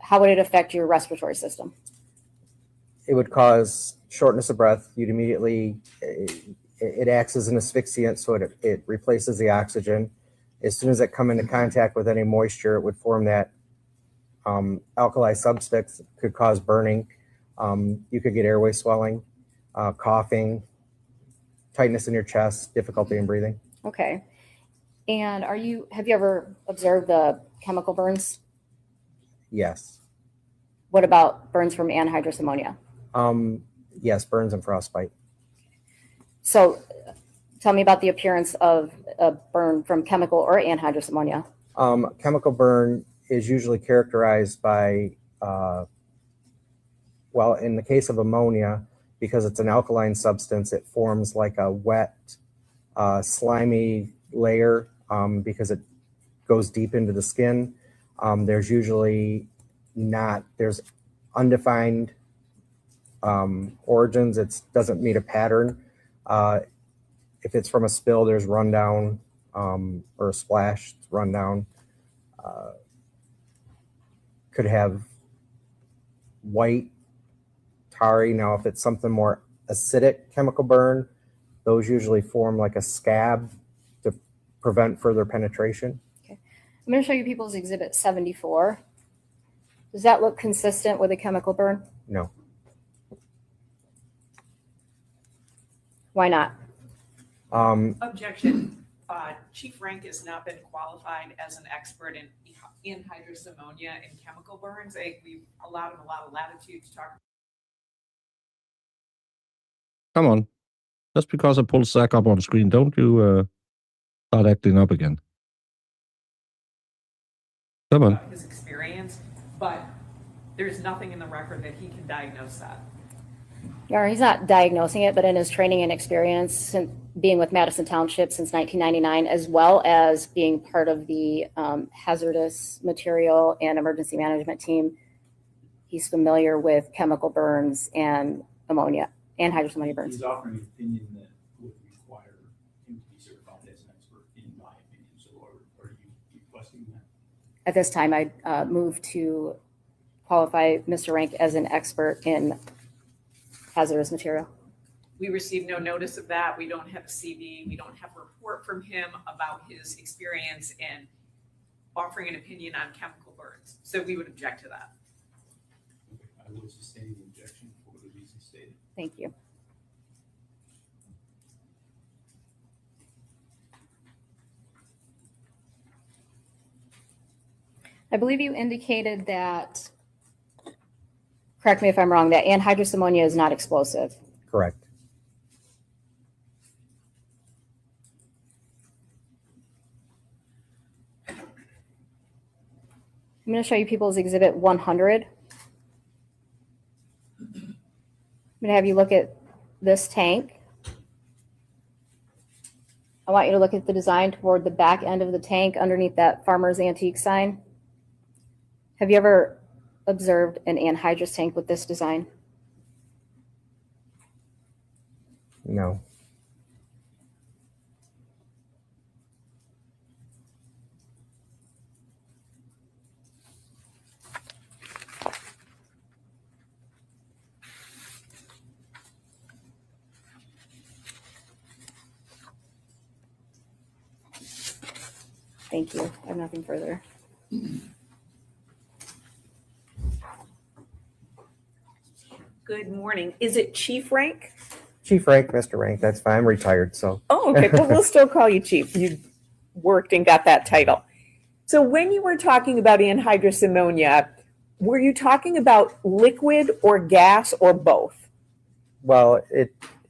How would it affect your respiratory system? it would cause shortness of breath. You'd immediately, it acts as an asphyxiant, so it replaces the oxygen. As soon as it come into contact with any moisture, it would form that alkali substance, could cause burning. You could get airway swelling, coughing, tightness in your chest, difficulty in breathing. Okay. And have you ever observed the chemical burns? Yes. What about burns from anhydrous ammonia? Yes, burns and frostbite. So tell me about the appearance of a burn from chemical or anhydrous ammonia. Chemical burn is usually characterized by, well, in the case of ammonia, because it's an alkaline substance, it forms like a wet, slimy layer because it goes deep into the skin. There's usually there's undefined origins. It doesn't meet a pattern. If it's from a spill, there's rundown or a splash, rundown. Could have white, tarry. Now, if it's something more acidic chemical burn, those usually form like a scab to prevent further penetration. Okay. I'm going to show you people's exhibit 74. Does that look consistent with a chemical burn? No. Why not? Objection. Chief Rank has not been qualified as an expert in anhydrous ammonia and chemical burns. We've allowed him a lot of latitude to talk. Come on. Just because I pulled Zach up on the screen, don't you start acting up again. Come on. His experience, but there's nothing in the record that he can diagnose that. Yeah, he's not diagnosing it, but in his training and experience, being with Madison Township since 1999, as well as being part of the hazardous material and emergency management team, he's familiar with chemical burns and ammonia, anhydrous ammonia burns. He's offering an opinion that would require him to be certified as an expert, in my opinion. So are you requesting that? At this time, I move to qualify Mr. Rank as an expert in hazardous material. We received no notice of that. We don't have a CV. We don't have a report from him about his experience in offering an opinion on chemical burns. So we would object to that. I will sustain the objection for the reasons stated. Thank you. I believe you indicated that, correct me if I'm wrong, that anhydrous ammonia is not explosive. Correct. I'm going to show you people's exhibit 100. I'm going to have you look at this tank. I want you to look at the design toward the back end of the tank underneath that Farmer's Antique sign. Have you ever observed an anhydrous tank with this design? No. Thank you. I have nothing further. Good morning. Is it Chief Rank? Chief Rank, Mr. Rank, that's fine. I'm retired, so. Oh, okay. Well, we'll still call you Chief. You worked and got that title. So when you were talking about anhydrous ammonia, were you talking about liquid or gas or both? Well,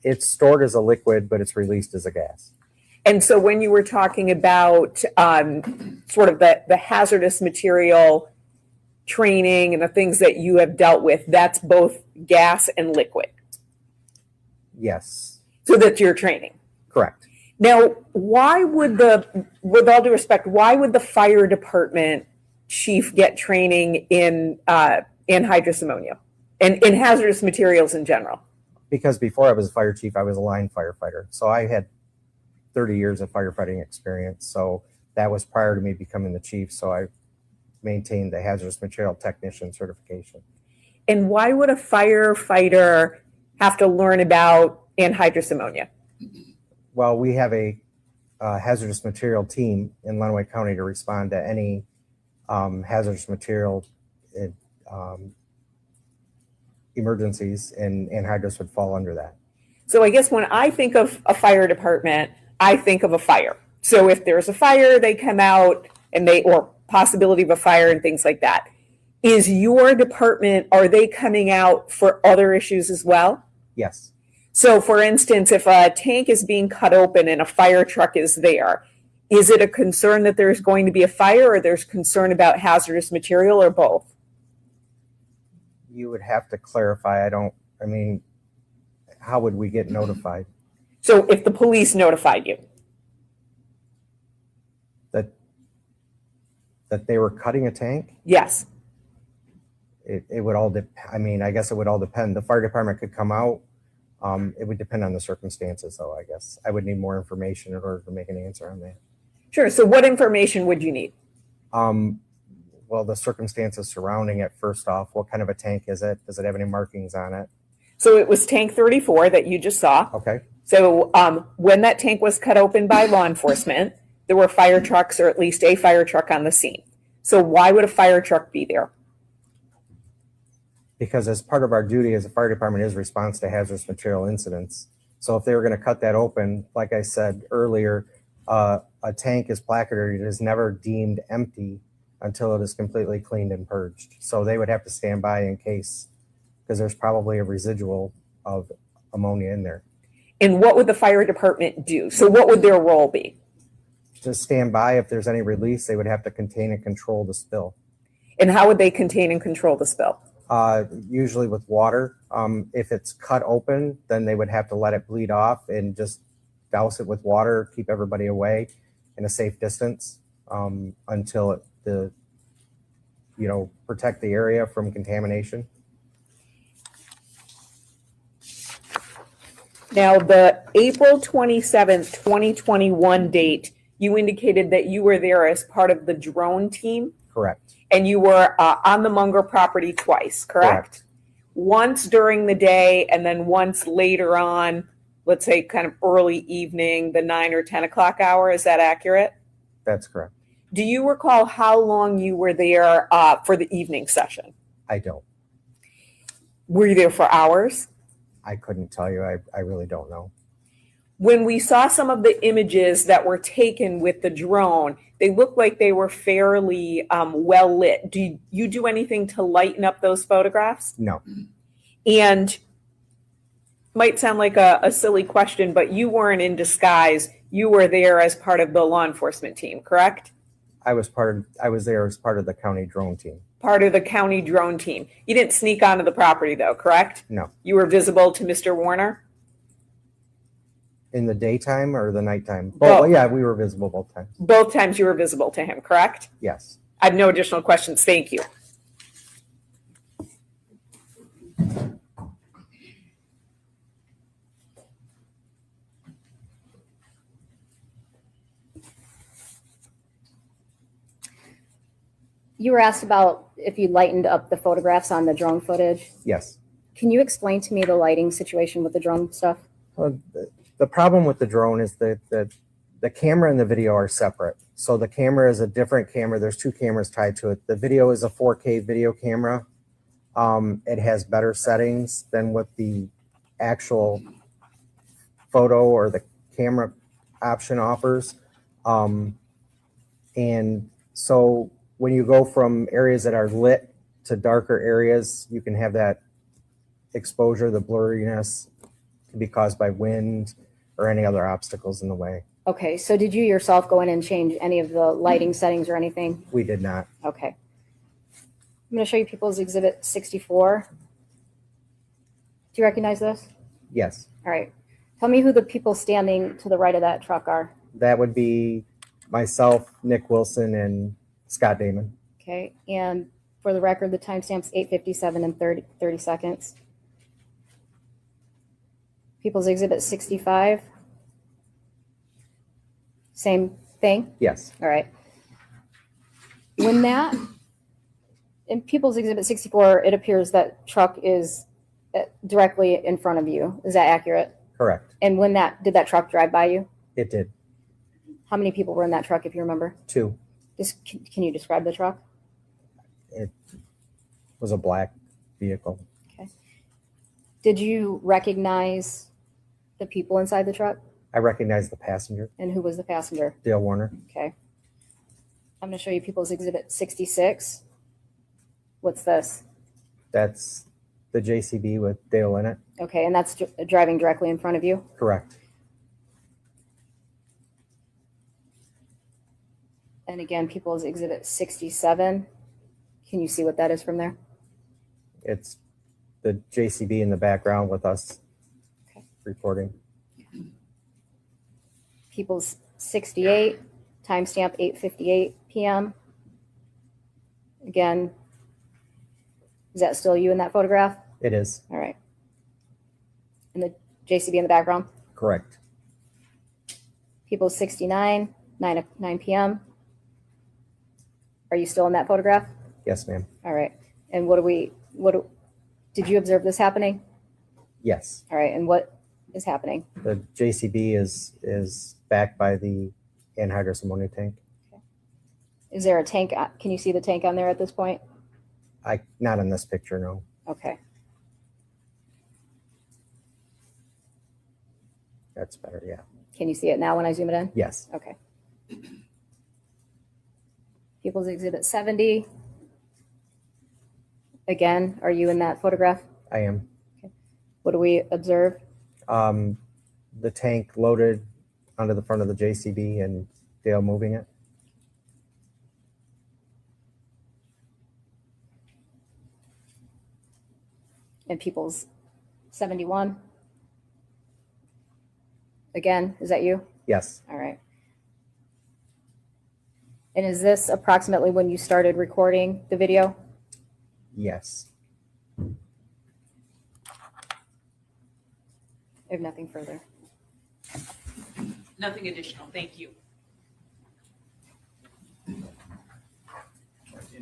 it's stored as a liquid, but it's released as a gas. And so when you were talking about sort of the hazardous material training and the things that you have dealt with, that's both gas and liquid. Yes, So that's your training. correct. Now, why would with all due respect, why would the fire department chief get training in anhydrous ammonia and in hazardous materials in general? Because before I was a fire chief, I was a line firefighter. So I had 30 years of firefighting experience. So that was prior to me becoming the chief. So I maintained the hazardous material technician certification. And why would a firefighter have to learn about anhydrous ammonia? Well, we have a hazardous material team in Lenawee County to respond to any hazardous material emergencies, and anhydrous would fall under that. So I guess when I think of a fire department, I think of a fire. So if there's a fire, they come out and or possibility of a fire and things like that. Is your department, are they coming out for other issues as well? Yes. So for instance, if a tank is being cut open and a fire truck is there, is it a concern that there's going to be a fire, or there's concern about hazardous material, or both? You would have to clarify. I mean, how would we get notified? So if the police notified you? That they were cutting a tank? Yes. It would all I mean, I guess it would all depend. The fire department could come out. It would depend on the circumstances, though, I guess. I would need more information in order to make an answer on that. Sure. So what information would you need? Well, the circumstances surrounding it, first off. What kind of a tank is it? Does it have any markings on it? So it was tank 34 that you just saw. Okay. So when that tank was cut open by law enforcement, there were fire trucks, or at least a fire truck on the scene. So why would a fire truck be there? Because as part of our duty as a fire department is response to hazardous material incidents. So if they were going to cut that open, like I said earlier, a tank is placarded. It is never deemed empty until it is completely cleaned and purged. So they would have to stand by in case, because there's probably a residual of ammonia in there. And what would the fire department do? So what would their role be? To stand by, if there's any release, they would have to contain and control the spill. And how would they contain and control the spill? Usually with water. If it's cut open, then they would have to let it bleed off and just douse it with water, keep everybody away in a safe distance until protect the area from contamination. Now, the April 27th, 2021 date, you indicated that you were there as part of the drone team. Correct. And you were on the Munger property twice, correct? Once during the day and then once later on, let's say kind of early evening, the 9 or 10 o'clock hour. Is that accurate? That's correct. Do you recall how long you were there for the evening session? I don't. Were you there for hours? I couldn't tell you. I really don't know. When we saw some of the images that were taken with the drone, they looked like they were fairly well lit. Do you do anything to lighten up those photographs? No. And might sound like a silly question, but you weren't in disguise. You were there as part of the law enforcement team, correct? I was there as part of the county drone team. Part of the county drone team. You didn't sneak onto the property though, correct? No. You were visible to Mr. Warner? In the daytime or the nighttime? Both. Oh, yeah, we were visible both times. Both times you were visible to him, correct? Yes. I have no additional questions. Thank you. You were asked about if you lightened up the photographs on the drone footage. Yes. Can you explain to me the lighting situation with the drone stuff? The problem with the drone is that the camera and the video are separate. So the camera is a different camera. There's two cameras tied to it. The video is a 4K video camera. It has better settings than what the actual photo or the camera option offers. And so when you go from areas that are lit to darker areas, you can have that exposure, the blurriness can be caused by wind or any other obstacles in the way. Okay, so did you yourself go in and change any of the lighting settings or anything? We did not. Okay. I'm going to show you People's Exhibit 64. Do you recognize this? Yes. All right. Tell me who the people standing to the right of that truck are. That would be myself, Nick Wilson, and Scott Damon. Okay, and for the record, the timestamp's 8:57 and 30 seconds. People's Exhibit 65. Same thing? Yes. All right. When that, in People's Exhibit 64, it appears that truck is directly in front of you. Is that accurate? Correct. And when did that truck drive by you? It did. How many people were in that truck, if you remember? 2. Can you describe the truck? It was a black vehicle. Okay. Did you recognize the people inside the truck? I recognized the passenger, And who was the passenger? Dale Warner. Okay. I'm going to show you People's Exhibit 66. What's this? That's the JCB with Dale in it. Okay, and that's driving directly in front of you? Correct. And again, People's Exhibit 67. Can you see what that is from there? It's the JCB in the background with us reporting. People's 68, timestamp 8:58 p.m. Again, is that still you in that photograph? It is. All right. And the JCB in the background? Correct. People's 69, 9 p.m. Are you still in that photograph? Yes, ma'am. All right. And did you observe this happening? Yes. All right. And what is happening? The JCB is backed by the anhydrous ammonia tank. Is there a tank? Can you see the tank on there at this point? Not in this picture, no. Okay. That's better, yeah. Can you see it now when I zoom it in? Yes. Okay. People's Exhibit 70. Again, are you in that photograph? I am. Okay. What do we observe? The tank loaded onto the front of the JCB and Dale moving it. And People's 71. Again, is that you? Yes. All right. And is this approximately when you started recording the video? Yes. I have nothing further. Nothing additional. Thank you. And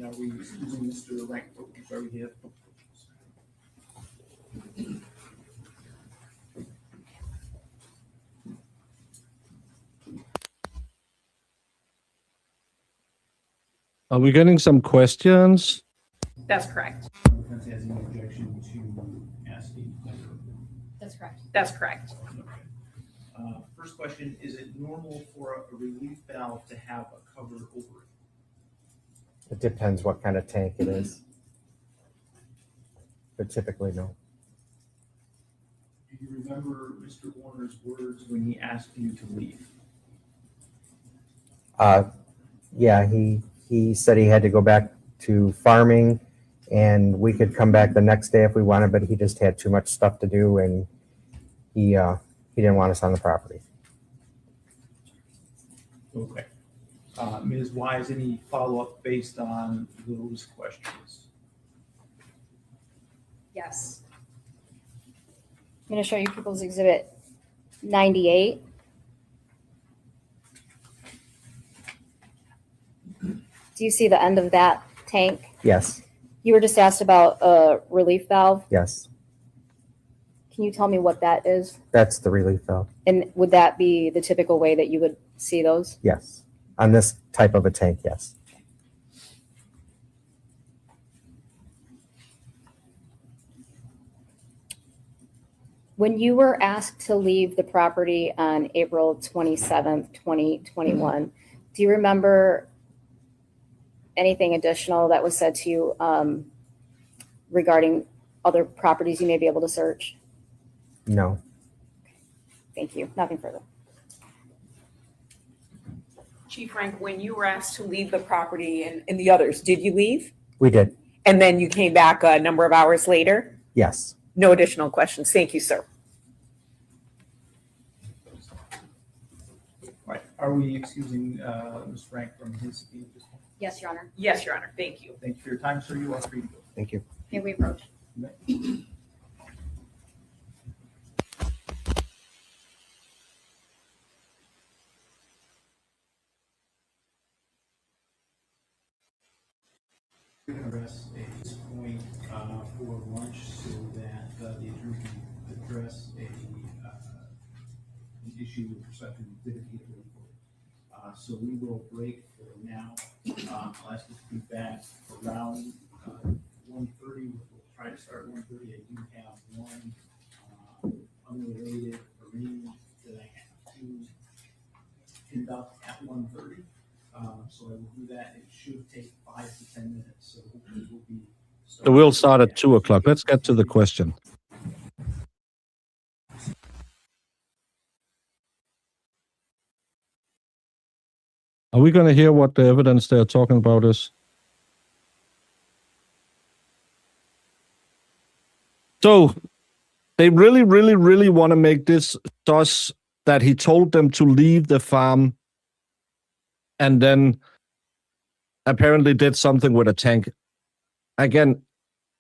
are we using Mr. Rank? Are we here? Are we getting some questions? That's correct. Has any objection to asking? That's correct. That's correct. First question, is it normal for a relief valve to have a cover over it? It depends what kind of tank it is. But typically, no. Do you remember Mr. Warner's words when he asked you to leave? Yeah, he said he had to go back to farming and we could come back the next day if we wanted, but he just had too much stuff to do and he didn't want us on the property. Okay. Ms. Wise, any follow-up based on those questions? Yes. I'm going to show you People's Exhibit 98. Do you see the end of that tank? Yes. You were just asked about a relief valve. Yes. Can you tell me what that is? That's the relief valve. And would that be the typical way that you would see those? Yes. On this type of a tank, yes. When you were asked to leave the property on April 27th, 2021, do you remember anything additional that was said to you regarding other properties you may be able to search? No. Thank you. Nothing further. Chief Frank, when you were asked to leave the property and the others, did you leave? We did. And then you came back a number of hours later? Yes. No additional questions. Thank you, sir. Right, are we excusing Ms. Frank from his speech at this point? Yes, Your Honor. Yes, Your Honor. Thank you. Thank you for your time, sir. You are free to go. Thank you. May we approach? Address at this point for lunch so that the attorney can address an issue with respect to the exhibit. So we will break for now. I'll ask you to be back around 1:30. We'll try to start at 1:30. I do have one unrelated arraignment that I have to conduct at 1:30. So I will do that. It should take 5 to 10 minutes. So hopefully we'll be. So we'll start at 2 o'clock. Let's get to the question. Are we going to hear what the evidence they're talking about is? So they really, really, really want to make this sus that he told them to leave the farm and then apparently did something with a tank. Again,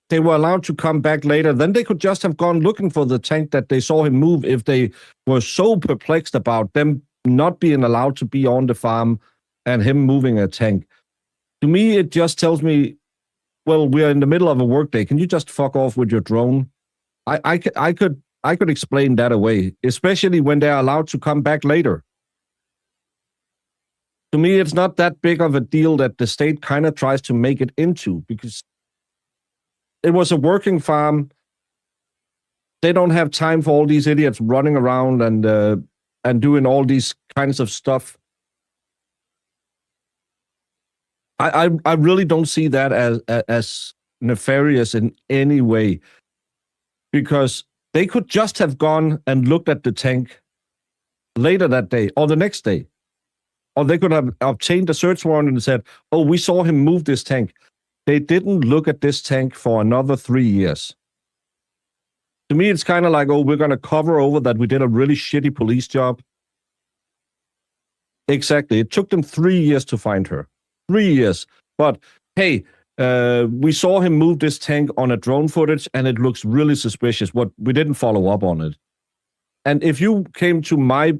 they were allowed to come back later. Then they could just have gone looking for the tank that they saw him move if they were so perplexed about them not being allowed to be on the farm and him moving a tank. To me, it just tells me, well, we're in the middle of a workday. Can you just fuck off with your drone? I could explain that away, especially when they're allowed to come back later. To me, it's not that big of a deal that the state kind of tries to make it into, because it was a working farm. They don't have time for all these idiots running around and doing all these kinds of stuff. I really don't see that as nefarious in any way, because they could just have gone and looked at the tank later that day or the next day. Or they could have obtained a search warrant and said, oh, we saw him move this tank. They didn't look at this tank for another 3 years. To me, it's kind of like, oh, we're going to cover over that we did a really shitty police job. Exactly. It took them 3 years to find her. 3 years. But, hey, we saw him move this tank on a drone footage, and it looks really suspicious. We didn't follow up on it. And if you came to my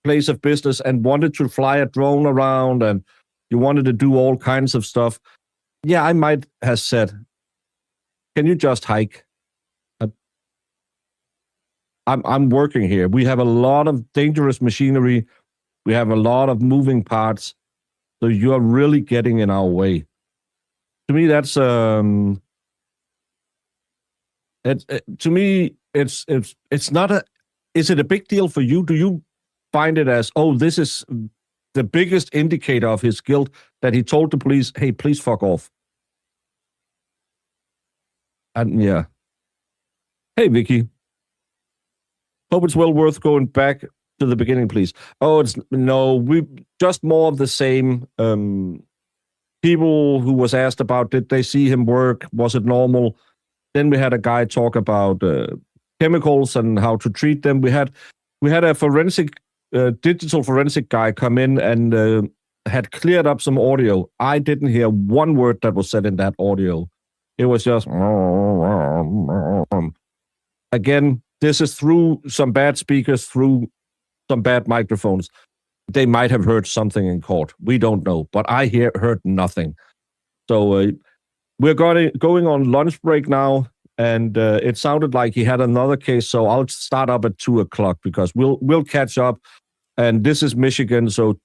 place of business and wanted to fly a drone around and you wanted to do all kinds of stuff, yeah, I might have said, can you just hike? I'm working here. We have a lot of dangerous machinery. We have a lot of moving parts. So you're really getting in our way. To me, that's to me, it's not a. Is it a big deal for you? Do you find it as, oh, this is the biggest indicator of his guilt that he told the police, hey, please fuck off? And yeah. Hey, Vicky. Hope it's well worth going back to the beginning, please. Oh, we just more of the same. People who was asked about, did they see him work? Was it normal? Then we had a guy talk about chemicals and how to treat them. We had a digital forensic guy come in and had cleared up some audio. I didn't hear one word that was said in that audio. It was just again. This is through some bad speakers, through some bad microphones. They might have heard something in court. We don't know, but I heard nothing. So we're going on lunch break now, and it sounded like he had another case. So I'll start up at 2 o'clock because we'll catch up. And this is Michigan, so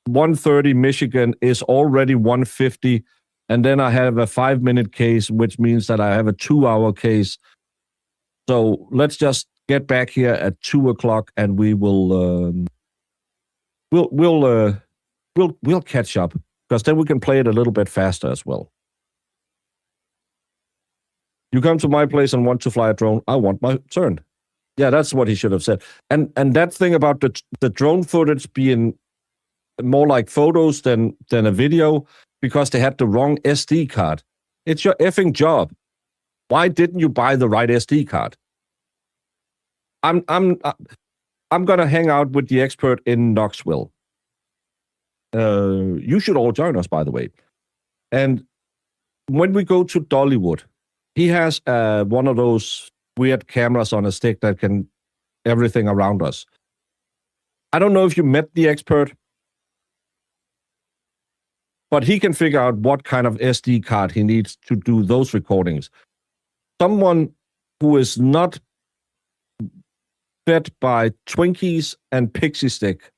1:30 Michigan is already 1:50, and then I have a 5-minute case, which means that I have a 2-hour case. So let's just get back here at 2 o'clock, and we will we'll catch up, because then we can play it a little bit faster as well. You come to my place and want to fly a drone. I want my turn. Yeah, that's what he should have said. And that thing about the drone footage being more like photos than a video because they had the wrong SD card. It's your effing job. Why didn't you buy the right SD card? I'm gonna hang out with the expert in Knoxville. You should all join us, by the way. And when we go to Dollywood, he has one of those weird cameras on a stick that can everything around us. I don't know if you met the expert, but he can figure out what kind of SD card he needs to do those recordings. Someone who is not fed by Twinkies and Pixie Stick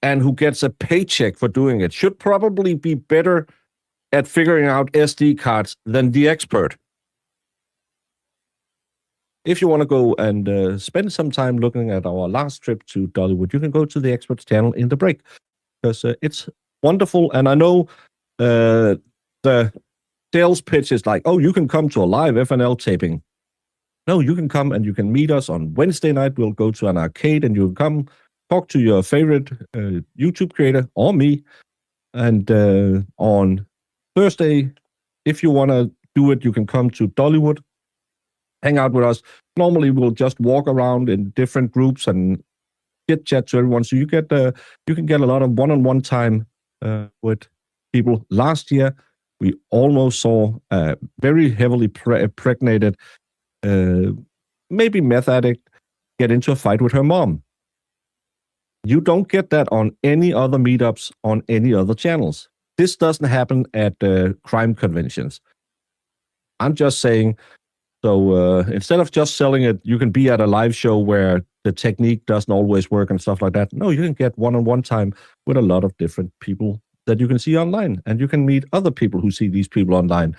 and who gets a paycheck for doing it should probably be better at figuring out SD cards than the expert. If you want to go and spend some time looking at our last trip to Dollywood, you can go to the expert's channel in the break because it's wonderful. And I know the sales pitch is like, oh, you can come to a live FNL taping. No, you can come and you can meet us on Wednesday night. We'll go to an arcade and you'll come talk to your favorite YouTube creator or me. And on Thursday, if you want to do it, you can come to Dollywood, hang out with us. Normally, we'll just walk around in different groups and chit chat to everyone. So you can get a lot of one-on-one time with people. Last year, we almost saw a very heavily pregnated, maybe meth addict, get into a fight with her mom. You don't get that on any other meetups on any other channels. This doesn't happen at crime conventions. I'm just saying, so instead of just selling it, you can be at a live show where the technique doesn't always work and stuff like that. No, you can get one-on-one time with a lot of different people that you can see online, and you can meet other people who see these people online.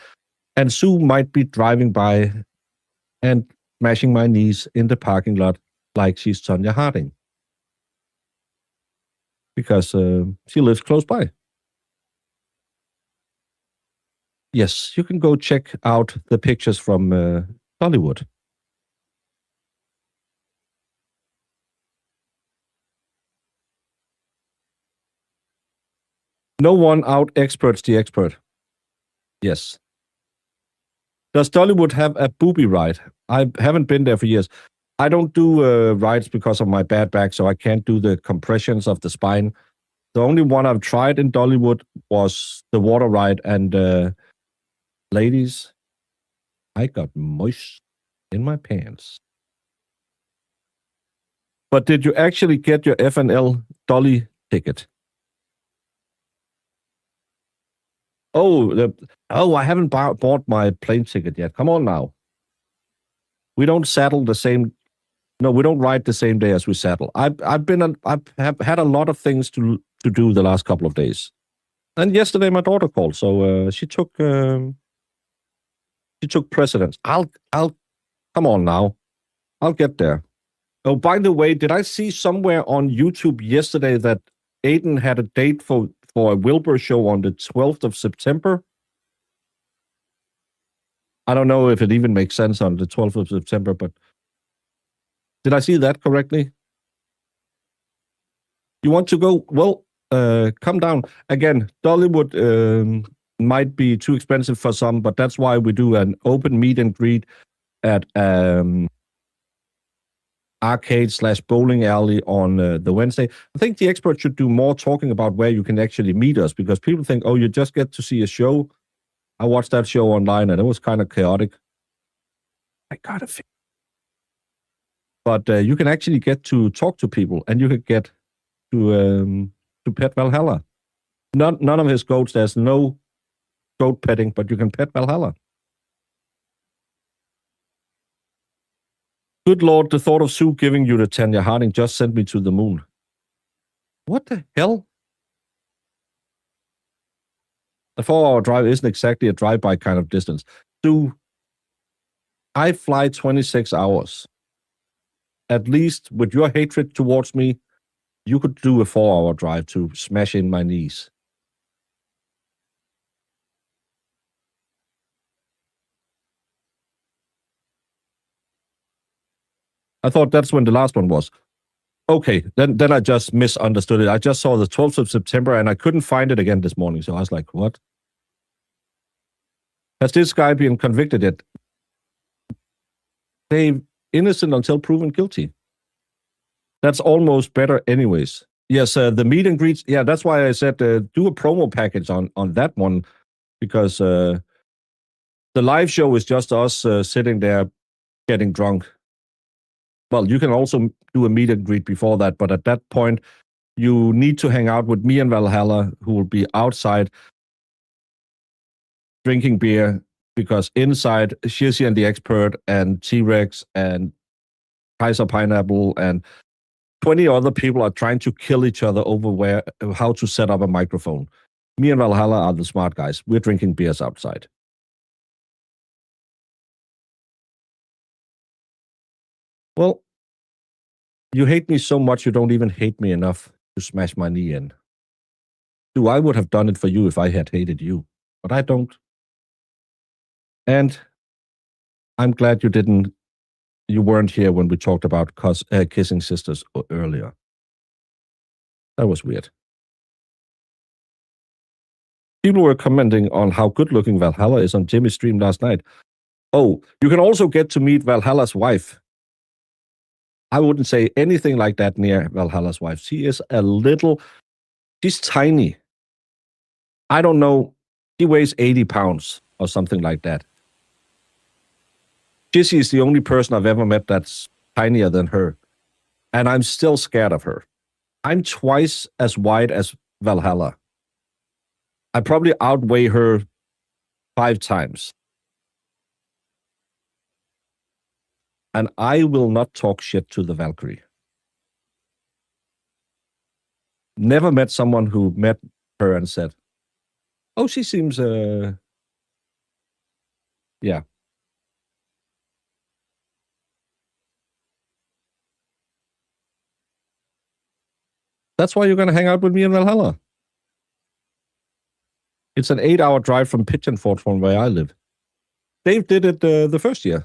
And Sue might be driving by and smashing my knees in the parking lot like she's Tonya Harding because she lives close by. Yes, you can go check out the pictures from Hollywood. No one out experts the expert. Yes. Does Dollywood have a booby ride? I haven't been there for years. I don't do rides because of my bad back, so I can't do the compressions of the spine. The only one I've tried in Dollywood was the water ride, and ladies, I got moist in my pants. But did you actually get your FNL Dolly ticket? Oh, I haven't bought my plane ticket yet. Come on now. We don't saddle the same. No, we don't ride the same day as we saddle. I've had a lot of things to do the last couple of days. And yesterday my daughter called, so she took precedence. I'll come on now. I'll get there. Oh, by the way, did I see somewhere on YouTube yesterday that Aiden had a date for a Wilbur show on the 12th of September? I don't know if it even makes sense on the 12th of September, but did I see that correctly? You want to go? Well, come down. Again, Dollywood might be too expensive for some, but that's why we do an open meet and greet at arcade/bowling alley on the Wednesday. I think the expert should do more talking about where you can actually meet us, because people think, oh, you just get to see a show. I watched that show online and it was kind of chaotic. I gotta fix. But you can actually get to talk to people, and you can get to pet Valhalla. None of his goats. There's no goat petting, but you can pet Valhalla. Good Lord, the thought of Sue giving you the Tonya Harding just sent me to the moon. What the hell? A 4-hour drive isn't exactly a drive-by kind of distance. Sue, I fly 26 hours. At least with your hatred towards me, you could do a 4-hour drive to smash in my knees. I thought that's when the last one was. Okay, then I just misunderstood it. I just saw the 12th of September and I couldn't find it again this morning. So I was like, what? Has this guy been convicted yet? They innocent until proven guilty. That's almost better anyways. Yes, the meet and greets. Yeah, that's why I said do a promo package on that one, because the live show is just us sitting there getting drunk. Well, you can also do a meet and greet before that, but at that point, you need to hang out with me and Valhalla, who will be outside drinking beer, because inside, Shizzy and the Expert and T-Rex and Kaiser Pineapple and 20 other people are trying to kill each other over how to set up a microphone. Me and Valhalla are the smart guys. We're drinking beers outside. Well, you hate me so much you don't even hate me enough to smash my knee in. I would have done it for you if I had hated you, but I don't. And I'm glad you weren't here when we talked about kissing sisters earlier. That was weird. People were commenting on how good-looking Valhalla is on Jimmy's stream last night. Oh, you can also get to meet Valhalla's wife. I wouldn't say anything like that near Valhalla's wife. She's tiny. I don't know. She weighs 80 pounds or something like that. Jizzy is the only person I've ever met that's tinier than her. And I'm still scared of her. I'm twice as wide as Valhalla. I probably outweigh her 5 times. And I will not talk shit to the Valkyrie. Never met someone who met her and said, oh, she seems, yeah. That's why you're going to hang out with me in Valhalla. It's an 8-hour drive from Pigeon Forge from where I live. Dave did it the first year.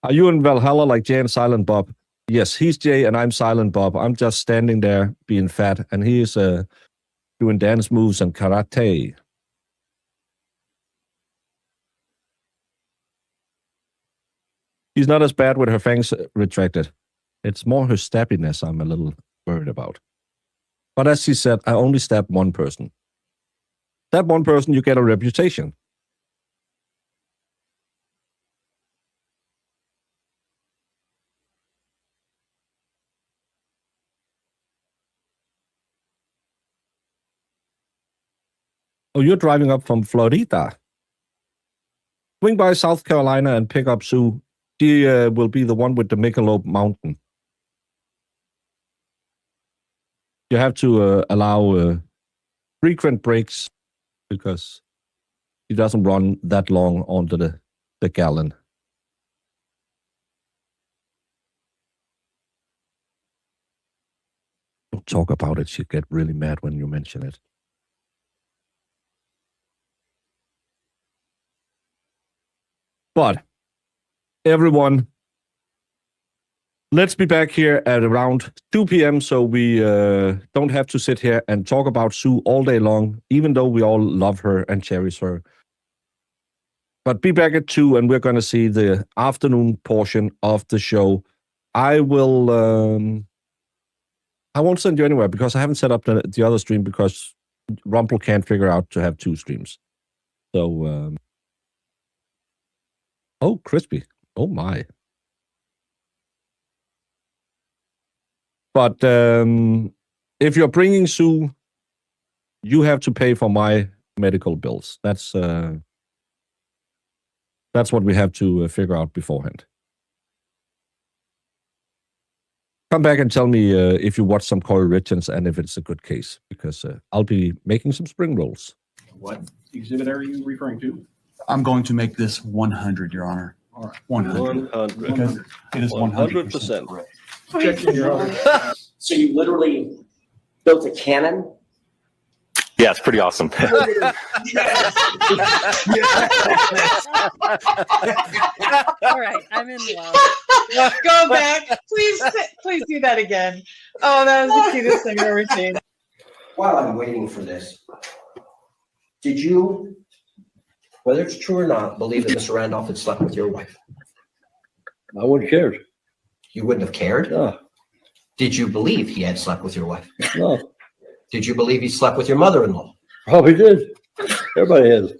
Are you in Valhalla like Jay and Silent Bob? Yes, he's Jay and I'm Silent Bob. I'm just standing there being fat, and he is doing dance moves and karate. She's not as bad with her fangs retracted. It's more her stabbiness I'm a little worried about. But as she said, I only stab one person. That one person, you get a reputation. Oh, you're driving up from Florida. Swing by South Carolina and pick up Sue. She will be the one with the Michelob Mountain. You have to allow frequent breaks because he doesn't run that long onto the gallon. Don't talk about it. She'll get really mad when you mention it. But everyone, let's be back here at around 2 p.m. so we don't have to sit here and talk about Sue all day long, even though we all love her and cherish her. But be back at 2 and we're going to see the afternoon portion of the show. I will, I won't send you anywhere because I haven't set up the other stream because Rumpel can't figure out to have 2 streams. So, oh, crispy. Oh, my. But if you're bringing Sue, you have to pay for my medical bills. That's what we have to figure out beforehand. Come back and tell me if you watch some Corey Richards and if it's a good case, because I'll be making some spring rolls. What exhibit are you referring to? I'm going to make this 100, Your Honor. All right. 100. 100. Because it is 100%. Correct. Objection, Your Honor. So you literally built a cannon? Yeah, it's pretty awesome. All right, I'm in love. Go back. Please do that again. Oh, that was the cutest thing I've ever seen. While I'm waiting for this, did you, whether it's true or not, believe that Mr. Randolph had slept with your wife? I wouldn't care. You wouldn't have cared? No, Did you believe he had slept with your wife? no, Did you believe he slept with your mother-in-law? probably did. Everybody has.